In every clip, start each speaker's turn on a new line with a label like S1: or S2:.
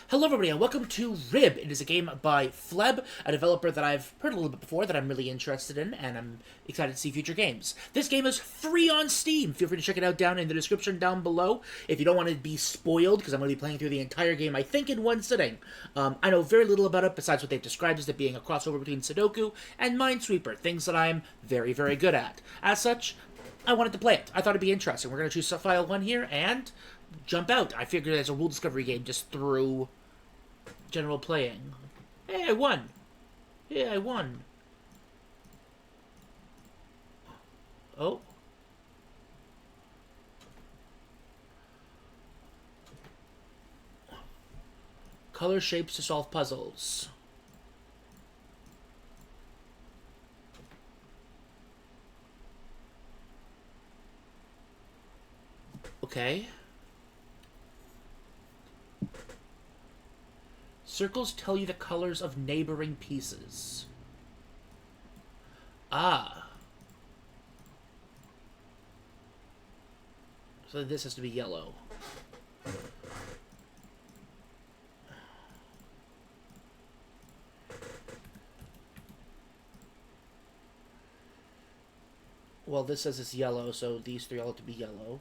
S1: Hello everybody and welcome to RYB. It is a game by Fleb, a developer that I've heard a little bit before that I'm really interested in, and I'm excited to see future games. This game is free on Steam. Feel free to check it out down in the description down below if you don't want to be spoiled, because I'm going to be playing through the entire game, I think, in one sitting. I know very little about it besides what they've described as it being a crossover between Sudoku and Minesweeper, things that I'm very, very good at. As such, I wanted to play it. I thought it'd be interesting. We're going to choose file 1 here and jump out. I figured as a rule discovery game just through general playing. Hey, I won! Yeah, I won. Oh. Color shapes to solve puzzles. Okay. Circles tell you the colors of neighboring pieces. Ah. So this has to be yellow. Well, this says it's yellow, so these three all have to be yellow.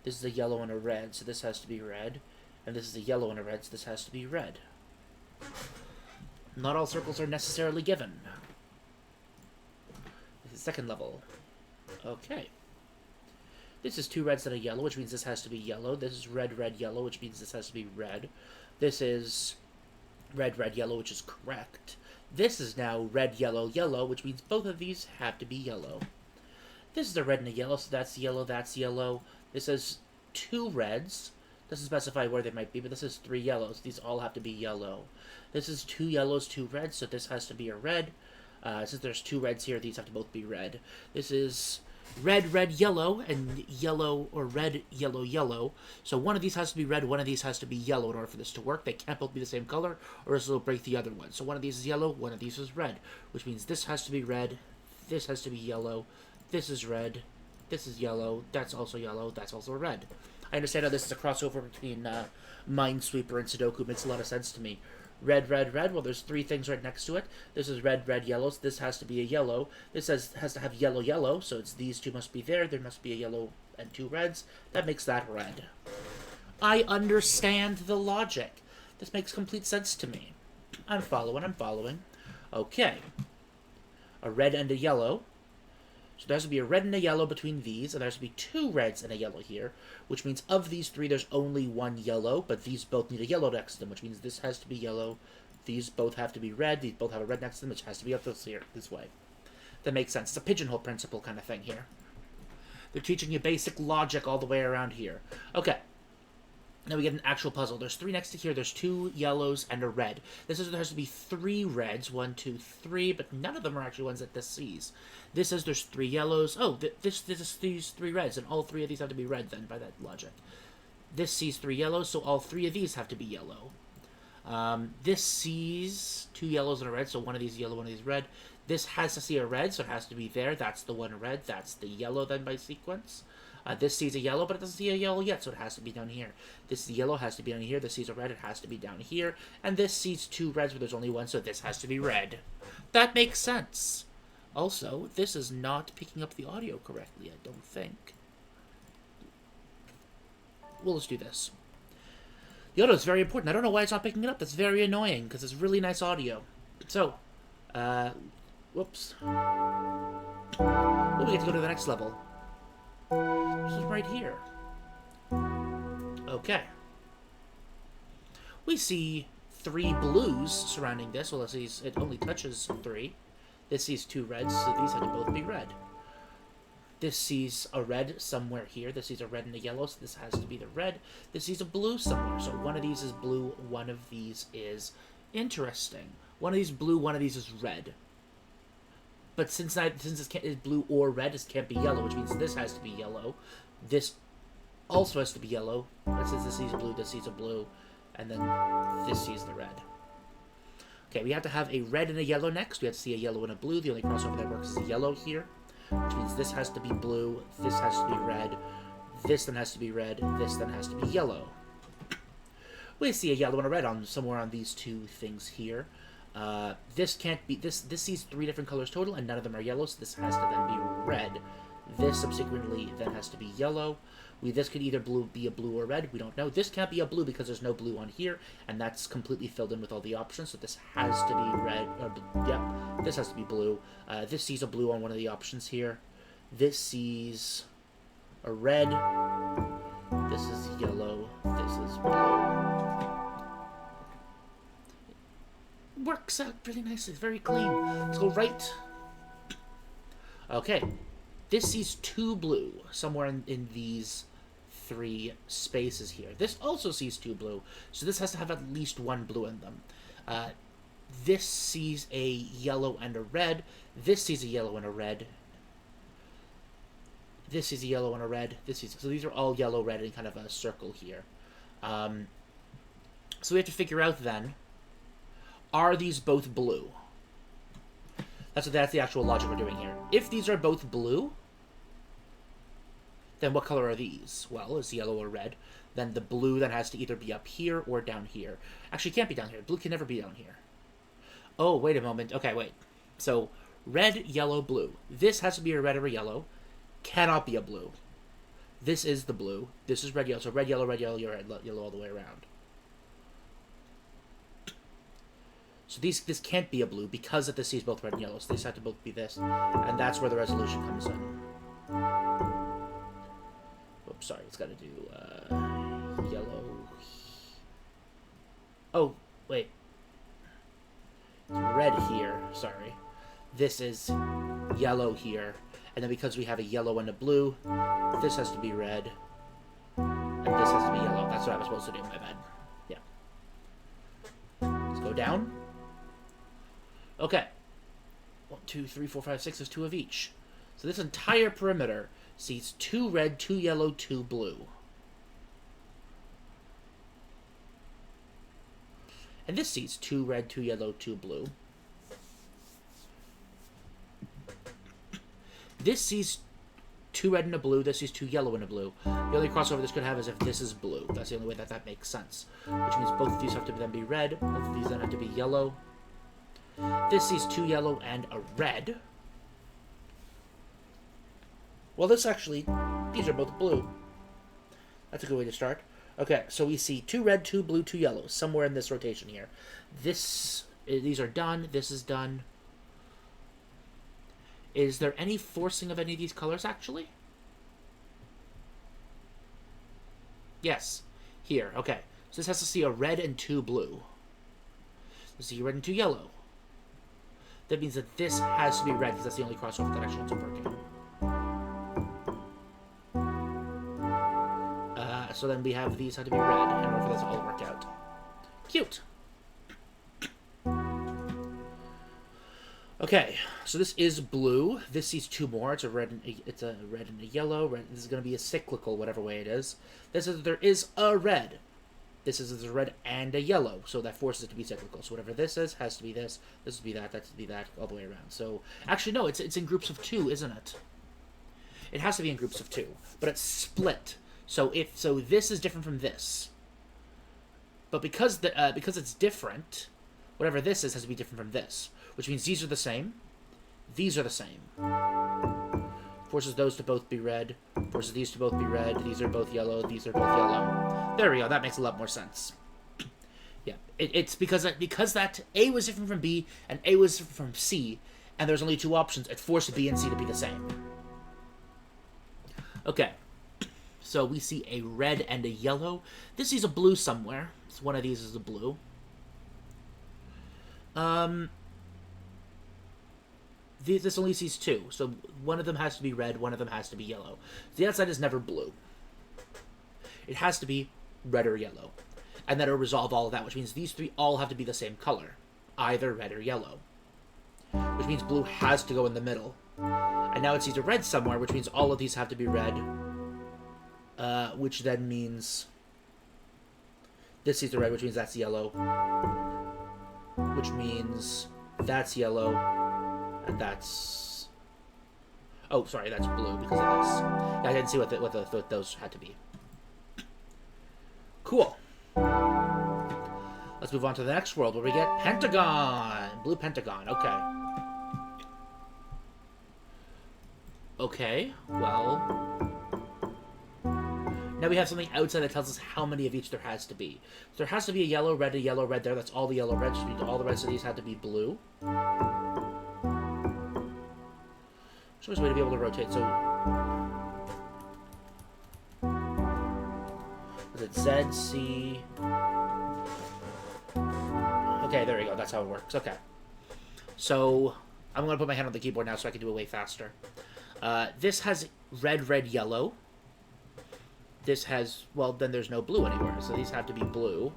S1: This is a yellow and a red, so this has to be red. And this is a yellow and a red, so this has to be red. Not all circles are necessarily given. This is second level. Okay. This is two reds and a yellow, which means this has to be yellow. This is red, red, yellow, which means this has to be red. This is red, red, yellow, which is correct. This is now red, yellow, yellow, which means both of these have to be yellow. This is a red and a yellow, so that's yellow, that's yellow. This is two reds. Doesn't specify where they might be, but this is three yellows. These all have to be yellow. This is two yellows, two reds, so this has to be a red. Since there's two reds here, these have to both be red. This is red, red, yellow, and yellow, or red, yellow, yellow. So one of these has to be red, one of these has to be yellow in order for this to work. They can't both be the same color, or else it'll break the other one. So one of these is yellow, one of these is red, which means this has to be red, this has to be yellow, this is red, this is yellow, that's also yellow, that's also red. I understand how this is a crossover between Minesweeper and Sudoku. It makes a lot of sense to me. Red, red, red. Well, there's three things right next to it. This is red, red, yellow. So this has to be a yellow. This has to have yellow, yellow. So it's these two must be there. There must be a yellow and two reds. That makes that red. I understand the logic. This makes complete sense to me. I'm following. I'm following. Okay. A red and a yellow. So there has to be a red and a yellow between these, and there has to be two reds and a yellow here, which means of these three, there's only one yellow, but these both need a yellow next to them, which means this has to be yellow, these both have to be red, these both have a red next to them, which has to be up this way. That makes sense. It's a pigeonhole principle kind of thing here. They're teaching you basic logic all the way around here. Okay. Now we get an actual puzzle. There's three next to here. There's two yellows and a red. This is there has to be three reds. 1, 2, 3, but none of them are actually ones that this sees. This says there's three yellows. Oh, this is these three reds, and all three of these have to be red then, by that logic. This sees three yellows, so all three of these have to be yellow. This sees two yellows and a red, so one of these yellow, one of these red. This has to see a red, so it has to be there. That's the one red. That's the yellow then by sequence. This sees a yellow, but it doesn't see a yellow yet, so it has to be down here. This yellow has to be down here. This sees a red, it has to be down here. And this sees two reds, but there's only one, so this has to be red. That makes sense. Also, this is not picking up the audio correctly, I don't think. Well, let's do this. The audio is very important. I don't know why it's not picking it up. That's very annoying, because it's really nice audio. So, whoops. Well, we get to go to the next level. This is right here. Okay. We see three blues surrounding this. Well, it only touches three. This sees two reds, so these have to both be red. This sees a red somewhere here. This sees a red and a yellow, so this has to be the red. This sees a blue somewhere, so one of these is blue, one of these is interesting. One of these is blue, one of these is red. But since this is blue or red, this can't be yellow, which means this has to be yellow. This also has to be yellow. But since this sees blue, this sees a blue, and then this sees the red. Okay, we have to have a red and a yellow next. We have to see a yellow and a blue. The only crossover that works is a yellow here, which means this has to be blue, this has to be red, this then has to be red, this then has to be yellow. We see a yellow and a red on somewhere on these two things here. This can't be, this sees 3 different colors total, and none of them are yellow, so this has to then be red. This subsequently then has to be yellow. This could either be a blue or red, we don't know. This can't be a blue because there's no blue on here, and that's completely filled in with all the options, so this has to be red, yep, this has to be blue. This sees a blue on one of the options here. This sees a red. This is yellow. This is blue. Works out pretty nicely. It's very clean. Let's go right. Okay. This sees 2 blue somewhere in these 3 spaces here. This also sees 2 blue, so this has to have at least 1 blue in them. This sees a yellow and a red. This sees a yellow and a red. This sees a yellow and a red. So these are all yellow, red, in kind of a circle here. So we have to figure out then, are these both blue? That's the actual logic we're doing here. If these are both blue, then what color are these? Well, it's yellow or red. Then the blue then has to either be up here or down here. Actually, it can't be down here. Blue can never be down here. Oh, wait a moment. Okay, wait. So, red, yellow, blue. This has to be a red or a yellow. Cannot be a blue. This is the blue. This is red, yellow. So red, yellow, yellow all the way around. So this can't be a blue because this sees both red and yellow. So these have to both be this. And that's where the resolution comes in. Oops, sorry. It's got to do yellow. Oh, wait. It's red here. Sorry. This is yellow here. And then because we have a yellow and a blue, this has to be red. And this has to be yellow. That's what I was supposed to do, my bad. Yeah. Let's go down. Okay. 1, 2, 3, 4, 5, 6. There's 2 of each. So this entire perimeter sees 2 red, 2 yellow, 2 blue. And this sees 2 red, 2 yellow, 2 blue. This sees 2 red and a blue. This sees 2 yellow and a blue. The only crossover this could have is if this is blue. That's the only way that makes sense. Which means both of these have to then be red. Both of these then have to be yellow. This sees 2 yellow and a red. Well, these are both blue. That's a good way to start. Okay, so we see 2 red, 2 blue, 2 yellow, somewhere in this rotation here. These are done. This is done. Is there any forcing of any of these colors, actually? Yes. Here, okay. So this has to see a red and 2 blue. Let's see red and 2 yellow. That means that this has to be red, because that's the only crossover that actually ends up working. So then we have these have to be red in order for this to all work out. Cute. Okay, so this is blue. This sees 2 more. It's a red and a yellow. This is going to be a cyclical, whatever way it is. There is a red. This is a red and a yellow, so that forces it to be cyclical. So whatever this is has to be this. This will be that. That will be that. All the way around. So actually, no, it's in groups of 2, isn't it? It has to be in groups of 2, but it's split. So this is different from this. But because it's different, whatever this is has to be different from this. Which means these are the same. These are the same. Forces those to both be red. Forces these to both be red. These are both yellow. These are both yellow. There we go. That makes a lot more sense. Yeah. It's because that A was different from B and A was different from C, and there's only 2 options. It forced B and C to be the same. Okay. So we see a red and a yellow. This is a blue somewhere. So one of these is a blue. This only sees 2, so one of them has to be red, one of them has to be yellow. The outside is never blue. It has to be red or yellow. And that'll resolve all of that, which means these 3 all have to be the same color. Either red or yellow. Which means blue has to go in the middle. And now it sees a red somewhere, which means all of these have to be red. Which then means this sees the red, which means that's yellow. Which means that's yellow. And that's... Oh, sorry, that's blue because of this. Yeah, I didn't see what those had to be. Cool. Let's move on to the next world where we get Pentagon. Blue Pentagon. Okay. Okay, well... Now we have something outside that tells us how many of each there has to be. So there has to be a yellow, red there. That's all the yellow reds. So all the rest of these have to be blue. So there's a way to be able to rotate. So... is it Z, C... Okay, there we go. That's how it works. Okay. So, I'm going to put my hand on the keyboard now so I can do it way faster. This has red, yellow. This has... well, then there's no blue anywhere. So these have to be blue.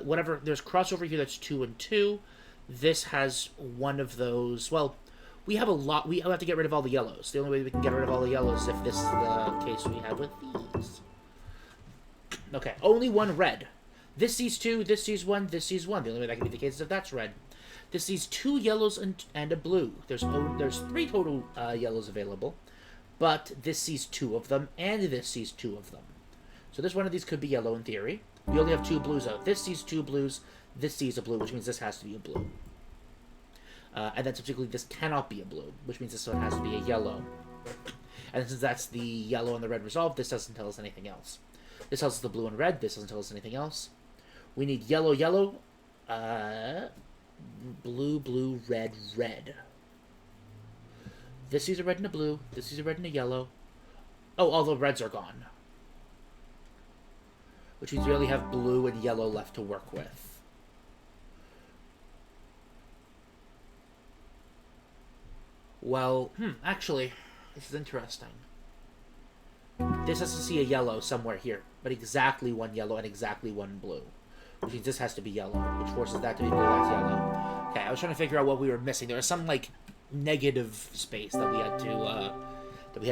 S1: Whatever... there's crossover here that's 2 and 2. This has one of those... well, we have a lot... we have to get rid of all the yellows. The only way we can get rid of all the yellows is if this is the case we had with these. Okay, only one red. This sees 2, this sees 1, this sees 1. The only way that can be the case is if that's red. This sees 2 yellows and a blue. There's 3 total yellows available, but this sees 2 of them, and this sees 2 of them. So this one of these could be yellow in theory. We only have 2 blues out. This sees 2 blues, this sees a blue, which means this has to be a blue. And then subsequently this cannot be a blue, which means this one has to be a yellow. And since that's the yellow and the red resolved, this doesn't tell us anything else. This tells us the blue and red, this doesn't tell us anything else. We need yellow, blue, red. This sees a red and a blue. This sees a red and a yellow. Oh, all the reds are gone. Which means we only have blue and yellow left to work with. Well, actually, this is interesting. This has to see a yellow somewhere here, but exactly 1 yellow and exactly 1 blue. Which means this has to be yellow, which forces that to be blue, that's yellow. Okay, I was trying to figure out what we were missing. There was some, like, negative space that we had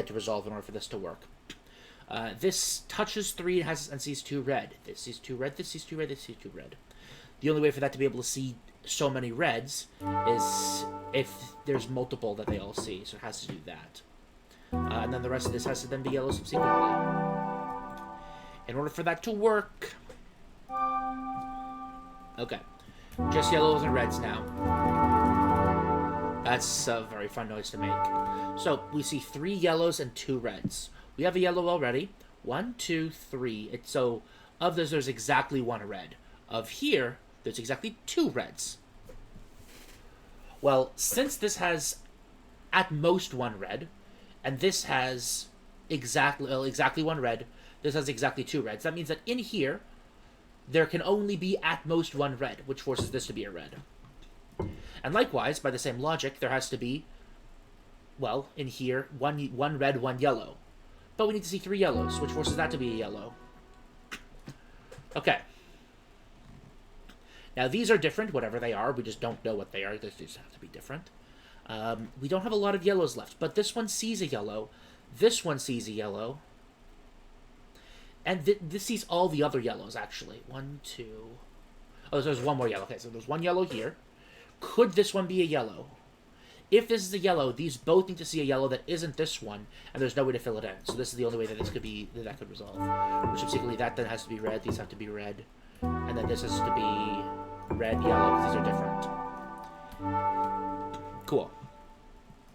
S1: to resolve in order for this to work. This touches 3 and sees 2 red. This sees 2 red, this sees 2 red, this sees 2 red. The only way for that to be able to see so many reds is if there's multiple that they all see, so it has to do that. And then the rest of this has to then be yellow subsequently. In order for that to work... okay. Just yellows and reds now. That's a very fun noise to make. So, we see 3 yellows and 2 reds. We have a yellow already. 1, 2, 3. So, of those, there's exactly 1 red. Of here, there's exactly 2 reds. Well, since this has at most 1 red, and this has exactly 1 red, this has exactly 2 reds. That means that in here, there can only be at most 1 red, which forces this to be a red. And likewise, by the same logic, there has to be, well, in here, one red, 1 yellow. But we need to see 3 yellows, which forces that to be a yellow. Okay. Now, these are different, whatever they are. We just don't know what they are. They just have to be different. We don't have a lot of yellows left, but this one sees a yellow. This one sees a yellow. And this sees all the other yellows, actually. 1, 2... oh, there's 1 more yellow. Okay, so there's 1 yellow here. Could this one be a yellow? If this is a yellow, these both need to see a yellow that isn't this one, and there's no way to fill it in. So this is the only way that this could be, that could resolve. Which subsequently, that then has to be red, these have to be red. And then this has to be red, yellow, because these are different. Cool.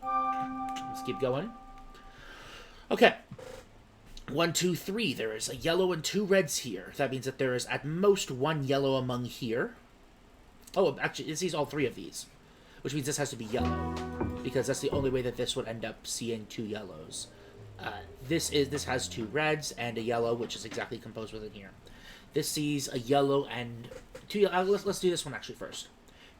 S1: Let's keep going. Okay. 1, 2, 3. There is a yellow and 2 reds here. That means that there is at most 1 yellow among here. Oh, actually, it sees all 3 of these. Which means this has to be yellow. Because that's the only way that this would end up seeing 2 yellows. This has 2 reds and a yellow, which is exactly composed within here. This sees a yellow and 2... let's do this one actually first.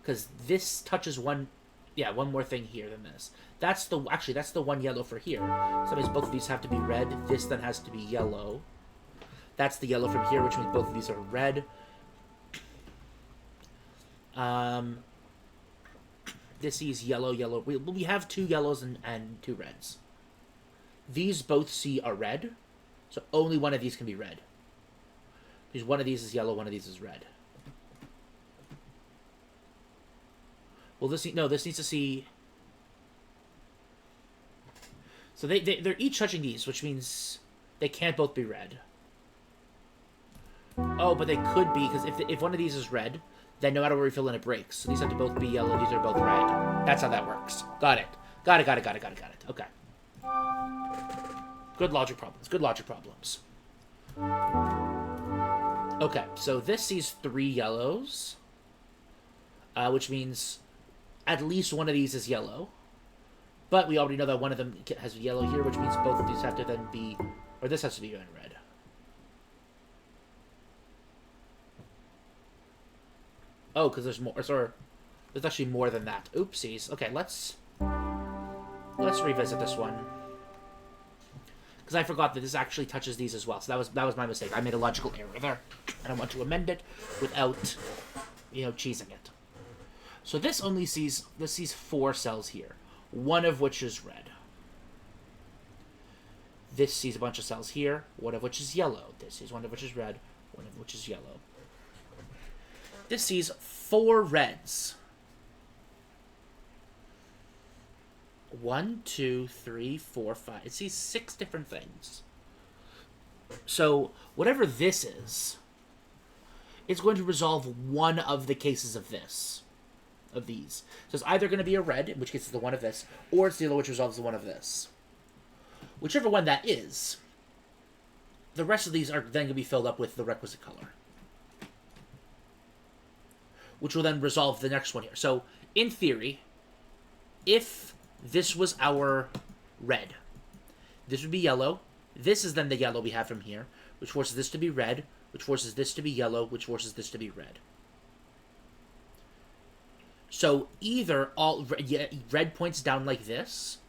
S1: Because this touches 1... yeah, 1 more thing here than this. That's the 1 yellow for here. So that means both of these have to be red. This then has to be yellow. That's the yellow from here, which means both of these are red. This sees yellow. We have 2 yellows and 2 reds. These both see a red, so only one of these can be red. Because one of these is yellow, one of these is red. Well, this needs to see... so they're each touching these, which means they can't both be red. Oh, but they could be, because if one of these is red, then no matter where we fill in, it breaks. So these have to both be yellow, these are both red. That's how that works. Got it. Got it, got it, got it, got it, got it. Okay. Good logic problems. Good logic problems. Okay, so this sees 3 yellows, which means at least one of these is yellow. But we already know that one of them has yellow here, which means both of these have to then be... Or this has to be in red. Oh, because there's more... Or, there's actually more than that. Oopsies. Okay, let's revisit this one. Because I forgot that this actually touches these as well. So that was my mistake. I made a logical error there. And I want to amend it without, cheesing it. So this only sees... This sees 4 cells here. One of which is red. This sees a bunch of cells here, one of which is yellow. This sees one of which is red, one of which is yellow. This sees 4 reds. 1, 2, 3, 4, 5. It sees 6 different things. So, whatever this is, it's going to resolve one of the cases of this. Of these. So it's either going to be a red, in which case it's the one of this, or it's the yellow, which resolves the one of this. Whichever one that is, the rest of these are then going to be filled up with the requisite color. Which will then resolve the next one here. So, in theory, if this was our red, this would be yellow. This is then the yellow we have from here, which forces this to be red, which forces this to be yellow, which forces this to be red. So either all red points down like this,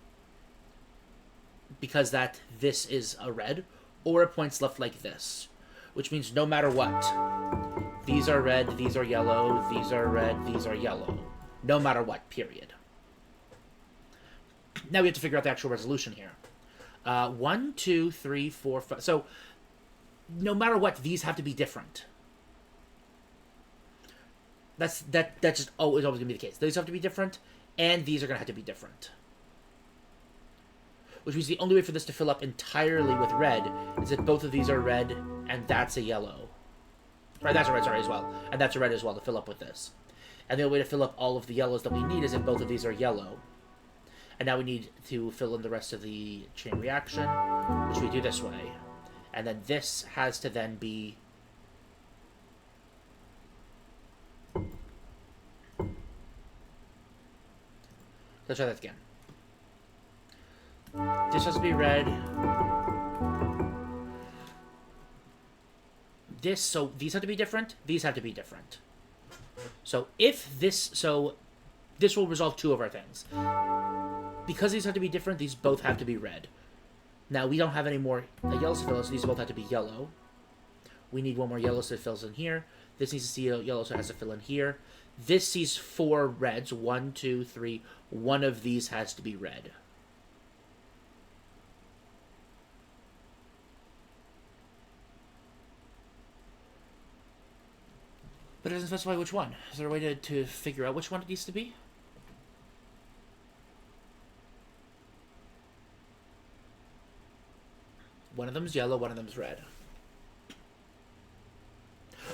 S1: because this is a red, or it points left like this, which means no matter what, these are red, these are yellow, these are red, these are yellow, no matter what, period. Now we have to figure out the actual resolution here. 1, 2, 3, 4, 5. So no matter what, these have to be different. That's just always going to be the case. These have to be different, and these are going to have to be different. Which means the only way for this to fill up entirely with red is that both of these are red, and that's a yellow. Right, that's a red, sorry, as well. And that's a red as well to fill up with this. And the only way to fill up all of the yellows that we need is if both of these are yellow. And now we need to fill in the rest of the chain reaction, which we do this way. And then this has to then be... Let's try that again. This has to be red. So these have to be different. These have to be different. So this will resolve 2 of our things. Because these have to be different, these both have to be red. Now, we don't have any more yellows to fill in, so these both have to be yellow. We need one more yellow, so it fills in here. This needs to see a yellow, so it has to fill in here. This sees 4 reds. 1, 2, 3. One of these has to be red. But it doesn't specify which one. Is there a way to figure out which one it needs to be? One of them's yellow, one of them's red.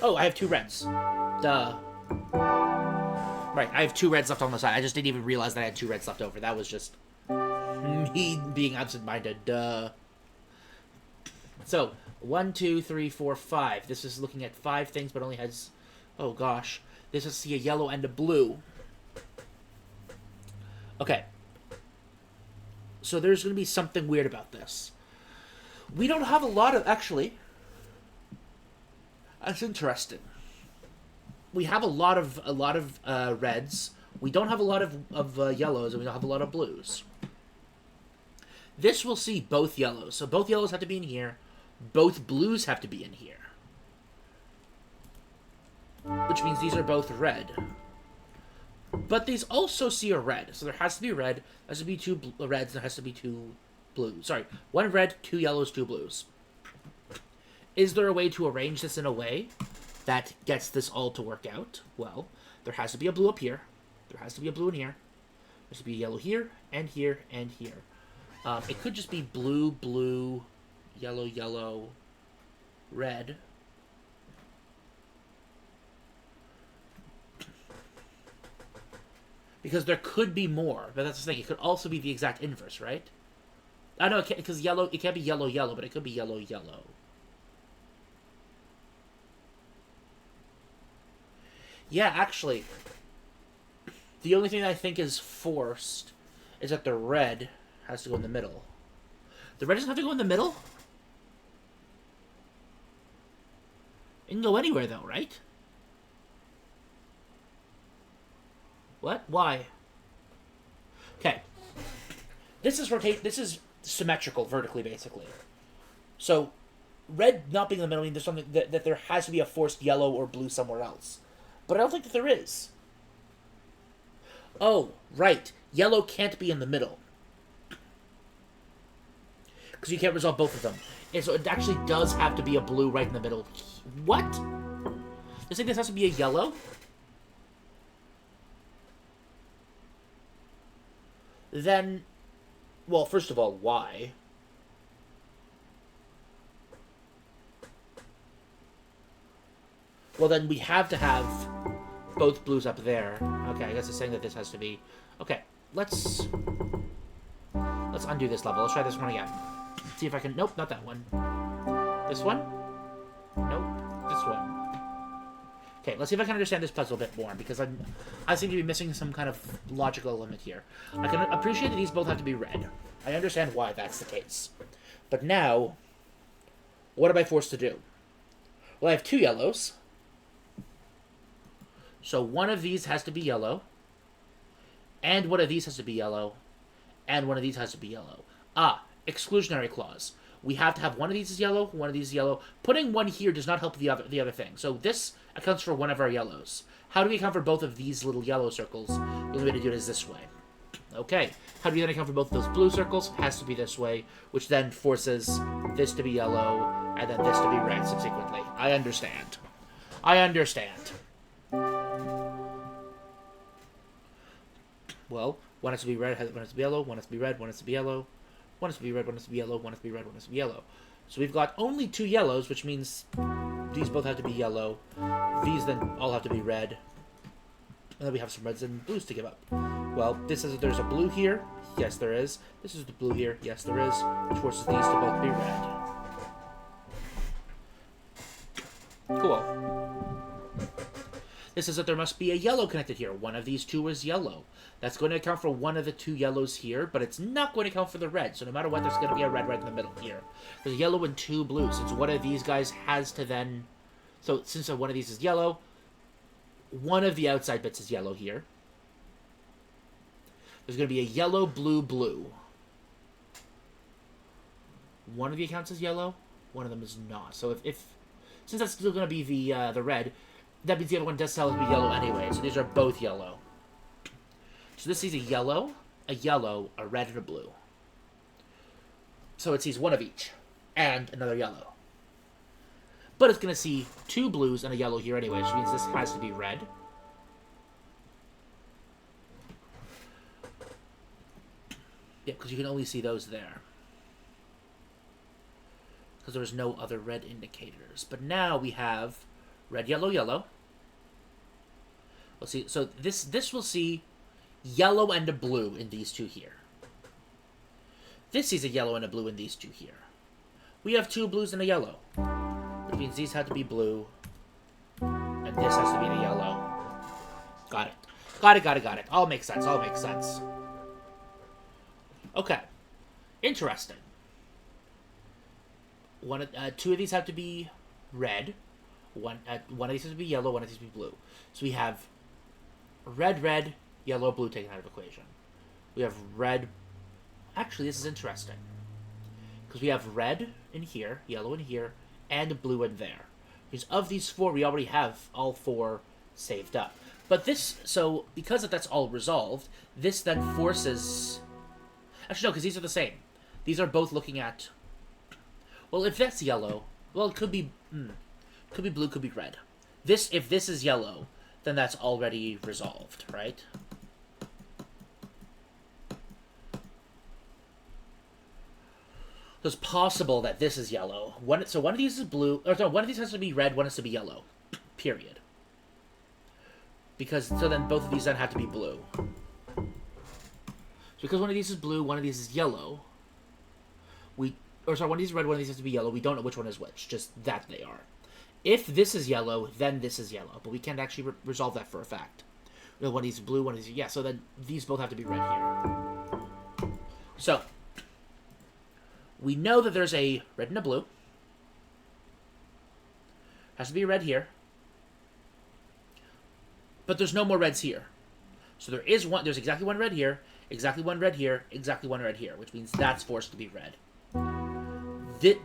S1: Oh, I have 2 reds. Duh. Right, I have 2 reds left on the side. I just didn't even realize that I had 2 reds left over. That was just me being absent-minded. Duh. So, 1, 2, 3, 4, 5. This is looking at 5 things, but only has... Oh, gosh. This is see a yellow and a blue. Okay. So there's going to be something weird about this. We don't have a lot of... Actually, that's interesting. We have a lot of reds. We don't have a lot of yellows, and we don't have a lot of blues. This will see both yellows. So both yellows have to be in here. Both blues have to be in here. Which means these are both red. But these also see a red. So there has to be red. There has to be 2 reds. There has to be 2 blues. Sorry, 1 red, 2 yellows, 2 blues. Is there a way to arrange this in a way that gets this all to work out? Well, there has to be a blue up here. There has to be a blue in here. There has to be a yellow here, and here, and here. It could just be blue, blue, yellow, yellow, red. Because there could be more, but that's the thing. It could also be the exact inverse, right? I know, because yellow, it can't be yellow, yellow, but it could be yellow, yellow. Yeah, actually, the only thing I think is forced is that the red has to go in the middle. The red doesn't have to go in the middle? It can go anywhere, though, right? What? Why? Okay. This is symmetrical vertically, basically. So, red not being in the middle means there's something that there has to be a forced yellow or blue somewhere else. But I don't think that there is. Oh, right. Yellow can't be in the middle. Because you can't resolve both of them. And so it actually does have to be a blue right in the middle. What? You think this has to be a yellow? Then, well, first of all, why? Well, then we have to have both blues up there. Okay, I guess it's saying that this has to be... Okay, let's undo this level. Let's try this one again. See if I can... Nope, not that one. This one? Nope, this one. Okay, let's see if I can understand this puzzle a bit more, because I seem to be missing some kind of logical element here. I can appreciate that these both have to be red. I understand why that's the case. But now, what am I forced to do? Well, I have two yellows. So one of these has to be yellow, and one of these has to be yellow, and one of these has to be yellow. Ah, exclusionary clause. We have to have one of these is yellow, one of these is yellow. Putting one here does not help the other thing. So this accounts for one of our yellows. How do we account for both of these little yellow circles? The only way to do it is this way. Okay. How do we then account for both of those blue circles? Has to be this way, which then forces this to be yellow, and then this to be red subsequently. I understand. I understand. Well, one has to be red, one has to be yellow, one has to be red, one has to be yellow, one has to be red, one has to be yellow, one has to be red, one has to be yellow. So we've got only two yellows, which means these both have to be yellow. These then all have to be red. And then we have some reds and blues to give up. Well, this says that there's a blue here. Yes, there is. This is the blue here. Yes, there is. Which forces these to both be red. Cool. This says that there must be a yellow connected here. One of these two is yellow. That's going to account for one of the two yellows here, but it's not going to account for the red. So no matter what, there's going to be a red right in the middle here. There's a yellow and two blues. Since one of these guys has to then... So since one of these is yellow, one of the outside bits is yellow here. There's going to be a yellow, blue, blue. One of the accounts is yellow, one of them is not. So if since that's still going to be the red, that means the other one does tell it to be yellow anyway. So these are both yellow. So this sees a yellow, a red, and a blue. So it sees one of each, and another yellow. But it's going to see two blues and a yellow here anyway, which means this has to be red. Yeah, because you can only see those there. Because there was no other red indicators. But now we have red, yellow, yellow. We'll see. So this will see yellow and a blue in these two here. This sees a yellow and a blue in these two here. We have two blues and a yellow. Which means these have to be blue. And this has to be the yellow. Got it. Got it. All makes sense. All makes sense. Okay. Interesting. Two of these have to be red. One of these has to be yellow. One of these has to be blue. So we have red, red, yellow, blue taken out of equation. We have red. Actually, this is interesting. Because we have red in here, yellow in here, and blue in there. Because of these four, we already have all four saved up. But this, so because that's all resolved, this then forces... Actually, no, because these are the same. These are both looking at... Well, if that's yellow, well, it could be... could be blue, could be red. If this is yellow, then that's already resolved, right? So it's possible that this is yellow. So one of these is blue, or no, one of these has to be red, one has to be yellow. Period. Because, so then both of these then have to be blue. So because one of these is blue, one of these is yellow, one of these is red, one of these has to be yellow. We don't know which one is which, just that they are. If this is yellow, then this is yellow, but we can't actually resolve that for a fact. One of these is blue, one of these, yeah, so then these both have to be red here. So, we know that there's a red and a blue. Has to be a red here. But there's no more reds here. So there's exactly one red here, exactly one red here, exactly one red here, which means that's forced to be red.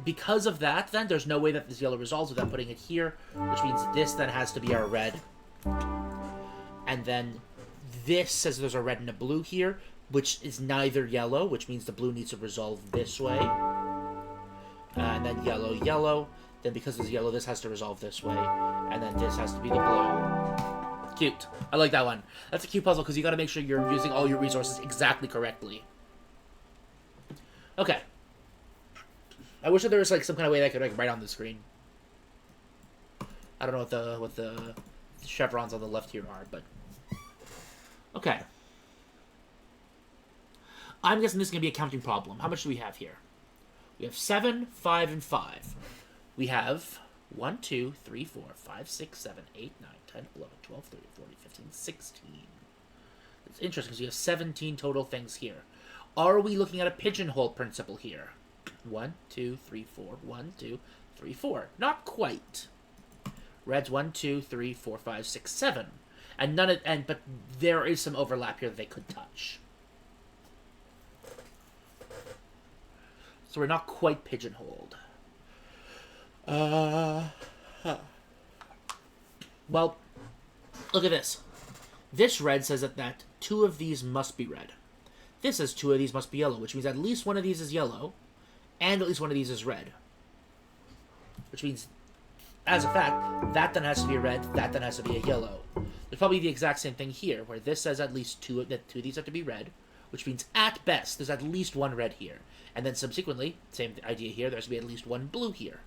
S1: Because of that, then, there's no way that this yellow resolves without putting it here, which means this then has to be our red. And then this says there's a red and a blue here, which is neither yellow, which means the blue needs to resolve this way. And then yellow, yellow. Then because there's yellow, this has to resolve this way. And then this has to be the blue. Cute. I like that one. That's a cute puzzle, because you got to make sure you're using all your resources exactly correctly. Okay. I wish that there was like some kind of way that I could like write on the screen. I don't know what the chevrons on the left here are, but okay. I'm guessing this is gonna be a counting problem. How much do we have here? We have 7, 5, and 5. We have 1, 2, 3, 4, 5, 6, 7, 8, 9, 10, 11, 12, 13, 14, 15, 16. It's interesting because we have 17 total things here. Are we looking at a pigeonhole principle here? 1, 2, 3, 4. 1, 2, 3, 4. Not quite. Red's 1, 2, 3, 4, 5, 6, 7. But there is some overlap here that they could touch. So we're not quite pigeonholed. Well, look at this. This red says that 2 of these must be red. This says 2 of these must be yellow, which means at least one of these is yellow, and at least one of these is red. Which means, as a fact, that then has to be a red, that then has to be a yellow. There's probably the exact same thing here, where this says at least 2 of these have to be red, which means at best there's at least 1 red here. And then subsequently, same idea here, there has to be at least 1 blue here.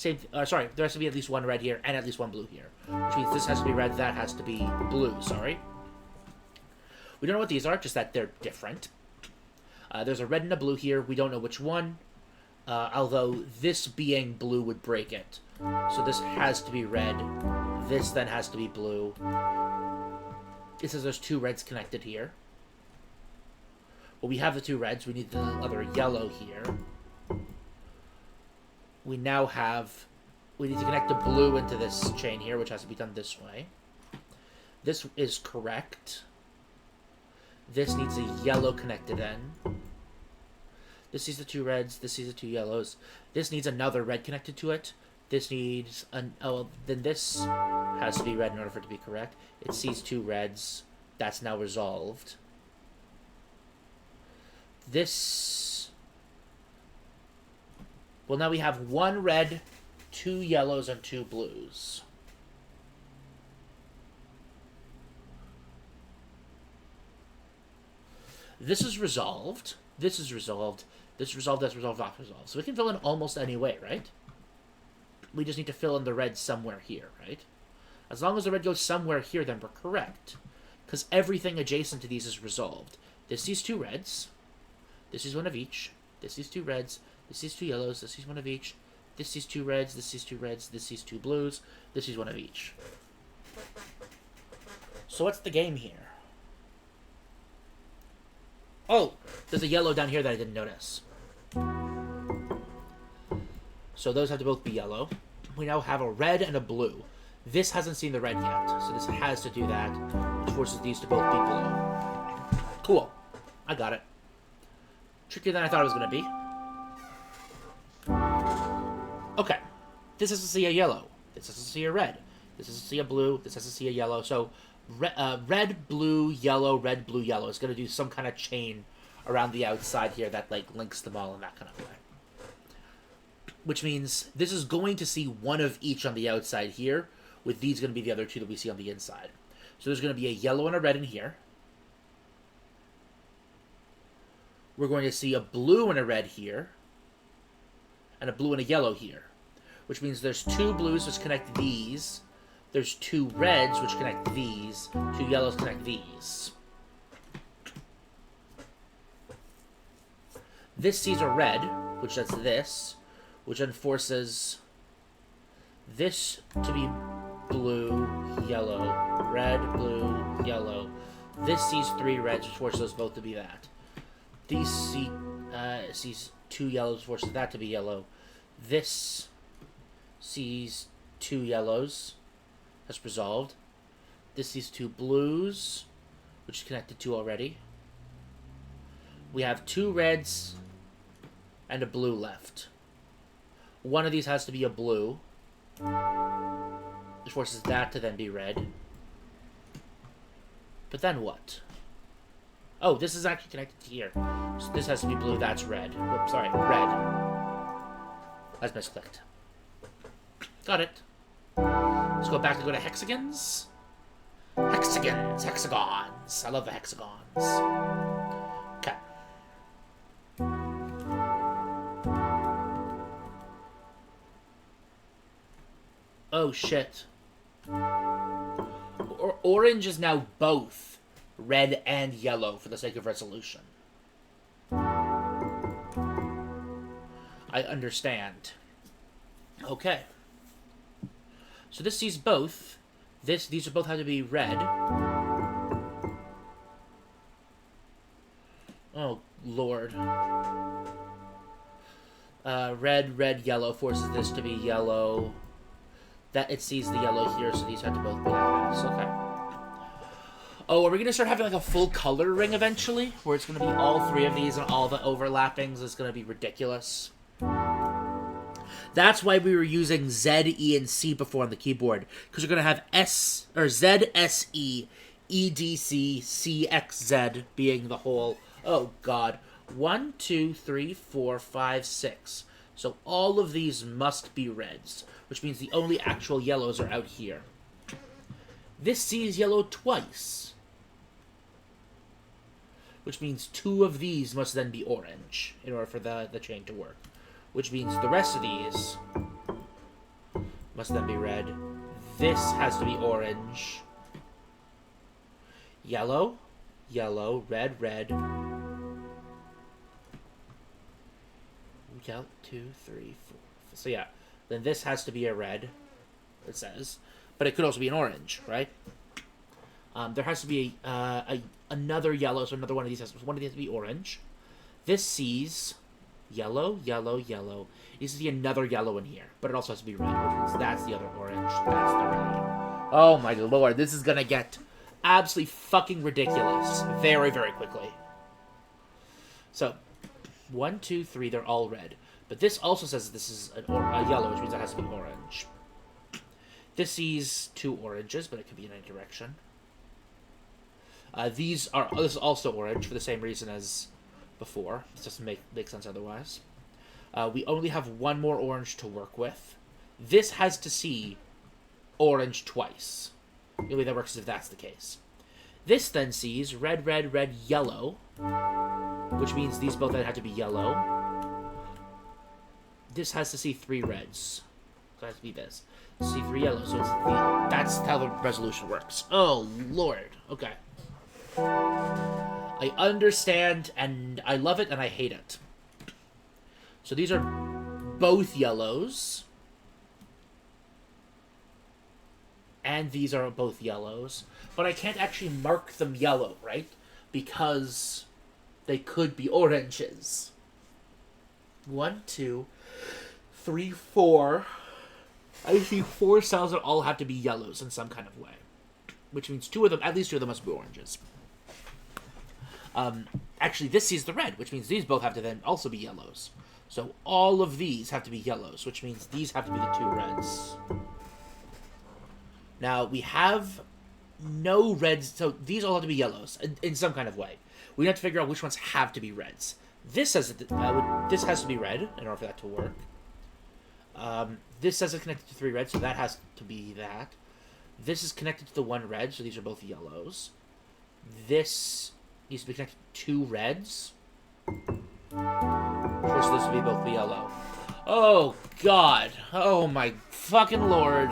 S1: There has to be at least 1 red here and at least 1 blue here. Which means this has to be red, that has to be blue, sorry. We don't know what these are, just that they're different. There's a red and a blue here. We don't know which one. Although this being blue would break it. So this has to be red. This then has to be blue. It says there's 2 reds connected here. Well, we have the 2 reds. We need the other yellow here. We need to connect the blue into this chain here, which has to be done this way. This is correct. This needs a yellow connected in. This needs the 2 reds. This needs the 2 yellows. This needs another red connected to it. This needs then this has to be red in order for it to be correct. It sees 2 reds. That's now resolved. This... Well, now we have 1 red, 2 yellows, and 2 blues. This is resolved. This is resolved. This is resolved, that's resolved, not resolved. So we can fill in almost any way, right? We just need to fill in the red somewhere here, right? As long as the red goes somewhere here, then we're correct. Because everything adjacent to these is resolved. This is 2 reds. This is 1 of each. This is 2 reds. This is 2 yellows. This is 1 of each. This is 2 reds. This is 2 reds. This is 2 blues. This is 1 of each. So what's the game here? Oh, there's a yellow down here that I didn't notice. So those have to both be yellow. We now have a red and a blue. This hasn't seen the red yet, so this has to do that, which forces these to both be blue. Cool. I got it. Trickier than I thought it was going to be. Okay. This has to see a yellow. This has to see a red. This has to see a blue. This has to see a yellow. So red, blue, yellow, red, blue, yellow. It's going to do some kind of chain around the outside here that like links them all in that kind of way. Which means this is going to see 1 of each on the outside here, with these going to be the other 2 that we see on the inside. So there's going to be a yellow and a red in here. We're going to see a blue and a red here, and a blue and a yellow here. Which means there's 2 blues which connect these, there's 2 reds which connect these, 2 yellows connect these. This sees a red, which does this, which then forces this to be blue, yellow, red, blue, yellow. This sees 3 reds, which forces those both to be that. These sees 2 yellows, forces that to be yellow. This sees 2 yellows. That's resolved. This sees 2 blues, which is connected to already. We have 2 reds and a blue left. One of these has to be a blue, which forces that to then be red. But then what? Oh, this is actually connected to here. So this has to be blue, that's red. Whoops, sorry, red. That's misclicked. Got it. Let's go back and go to hexagons. Hexagons, hexagons. I love the hexagons. Okay. Oh, shit. Orange is now both red and yellow for the sake of resolution. I understand. Okay. So this sees both. These both have to be red. Oh, Lord. Red, red, yellow forces this to be yellow. That it sees the yellow here, so these have to both be like this. Okay. Oh, are we going to start having like a full color ring eventually? Where it's going to be all 3 of these and all the overlappings is going to be ridiculous. That's why we were using Z, E, and C before on the keyboard. Because we're going to have S, or Z, S, E, E, D, C, C, X, Z being the whole... Oh, God. 1, 2, 3, 4, 5, 6. So all of these must be reds, which means the only actual yellows are out here. This sees yellow twice, which means 2 of these must then be orange in order for the chain to work, which means the rest of these must then be red. This has to be orange. Yellow, yellow, red, red. Yellow, 2, 3, 4. So yeah, then this has to be a red, it says. But it could also be an orange, right? There has to be another yellow, so another one of these has to be orange. This sees yellow, yellow, yellow. You see another yellow in here, but it also has to be red, which means that's the other orange. That's the red. Oh my lord, this is gonna get absolutely fucking ridiculous very, very quickly. So, 1, 2, 3, they're all red. But this also says this is a yellow, which means it has to be orange. This sees 2 oranges, but it could be in any direction. This is also orange for the same reason as before. It doesn't make sense otherwise. We only have 1 more orange to work with. This has to see orange twice. The only way that works is if that's the case. This then sees red, red, red, yellow, which means these both then have to be yellow. This has to see 3 reds. So it has to be this. See 3 yellows. So that's how the resolution works. Oh, Lord. Okay. I understand, and I love it, and I hate it. So these are both yellows. And these are both yellows. But I can't actually mark them yellow, right? Because they could be oranges. 1, 2, 3, 4. I see 4 cells that all have to be yellows in some kind of way. Which means at least 2 of them must be oranges. Actually, this sees the red, which means these both have to then also be yellows. So all of these have to be yellows, which means these have to be the 2 reds. Now, we have no reds, so these all have to be yellows in some kind of way. We have to figure out which ones have to be reds. This says that this has to be red in order for that to work. This says it's connected to 3 reds, so that has to be that. This is connected to the 1 red, so these are both yellows. This needs to be connected to 2 reds. Force this to be both yellow. Oh, God. Oh, my fucking lord.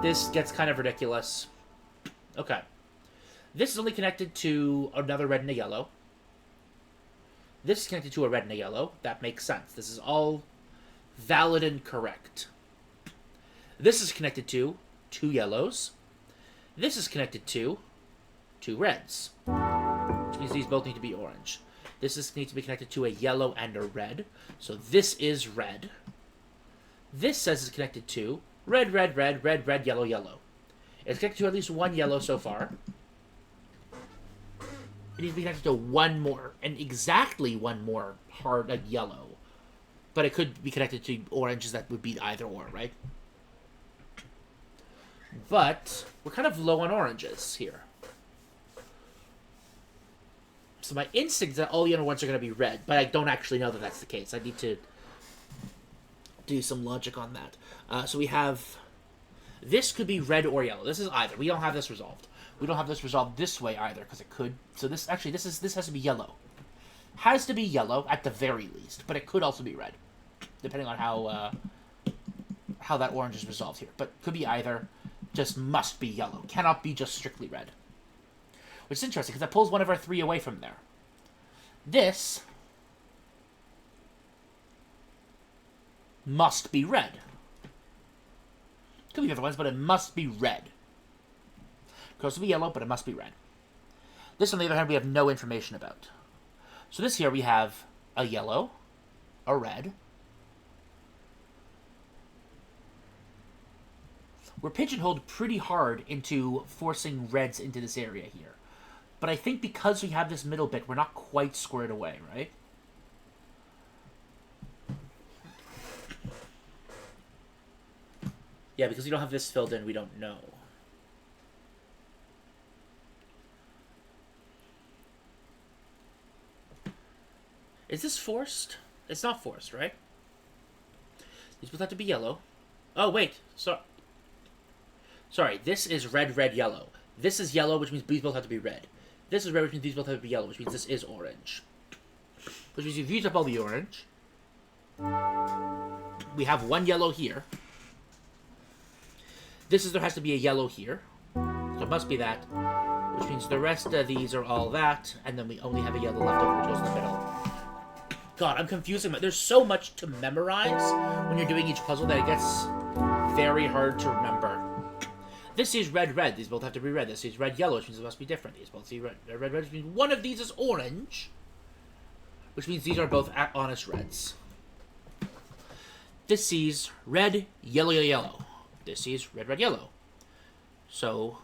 S1: This gets kind of ridiculous. Okay. This is only connected to another red and a yellow. This is connected to a red and a yellow. That makes sense. This is all valid and correct. This is connected to 2 yellows. This is connected to 2 reds, which means these both need to be orange. This needs to be connected to a yellow and a red, so this is red. This says it's connected to red, red, red, red, red, yellow, yellow. It's connected to at least 1 yellow so far. It needs to be connected to 1 more, and exactly 1 more hard yellow. But it could be connected to oranges that would be either or, right? But we're kind of low on oranges here. So my instinct is that all the other ones are going to be red, but I don't actually know that that's the case. I need to do some logic on that. So we have... This could be red or yellow. This is either. We don't have this resolved. We don't have this resolved this way either, because it could... So this has to be yellow. Has to be yellow, at the very least, but it could also be red, depending on how that orange is resolved here. But could be either. Just must be yellow. Cannot be just strictly red. Which is interesting, because that pulls one of our 3 away from there. This must be red. Could be different ones, but it must be red. Could also be yellow, but it must be red. This, on the other hand, we have no information about. So this here, we have a yellow, a red. We're pigeonholed pretty hard into forcing reds into this area here. But I think because we have this middle bit, we're not quite squared away, right? Yeah, because we don't have this filled in, we don't know. Is this forced? It's not forced, right? These both have to be yellow. Oh, wait. Sorry, this is red, red, yellow. This is yellow, which means these both have to be red. This is red, which means these both have to be yellow, which means this is orange. Which means you've used up all the orange. We have 1 yellow here. There has to be a yellow here. So it must be that. Which means the rest of these are all that, and then we only have a yellow left over, which goes in the middle. God, I'm confusing. There's so much to memorize when you're doing each puzzle that it gets very hard to remember. This is red, red. These both have to be red. This is red, yellow, which means it must be different. These both see red, red, red, which means one of these is orange, which means these are both honest reds. This sees red, yellow, yellow, yellow. This sees red, red, yellow. So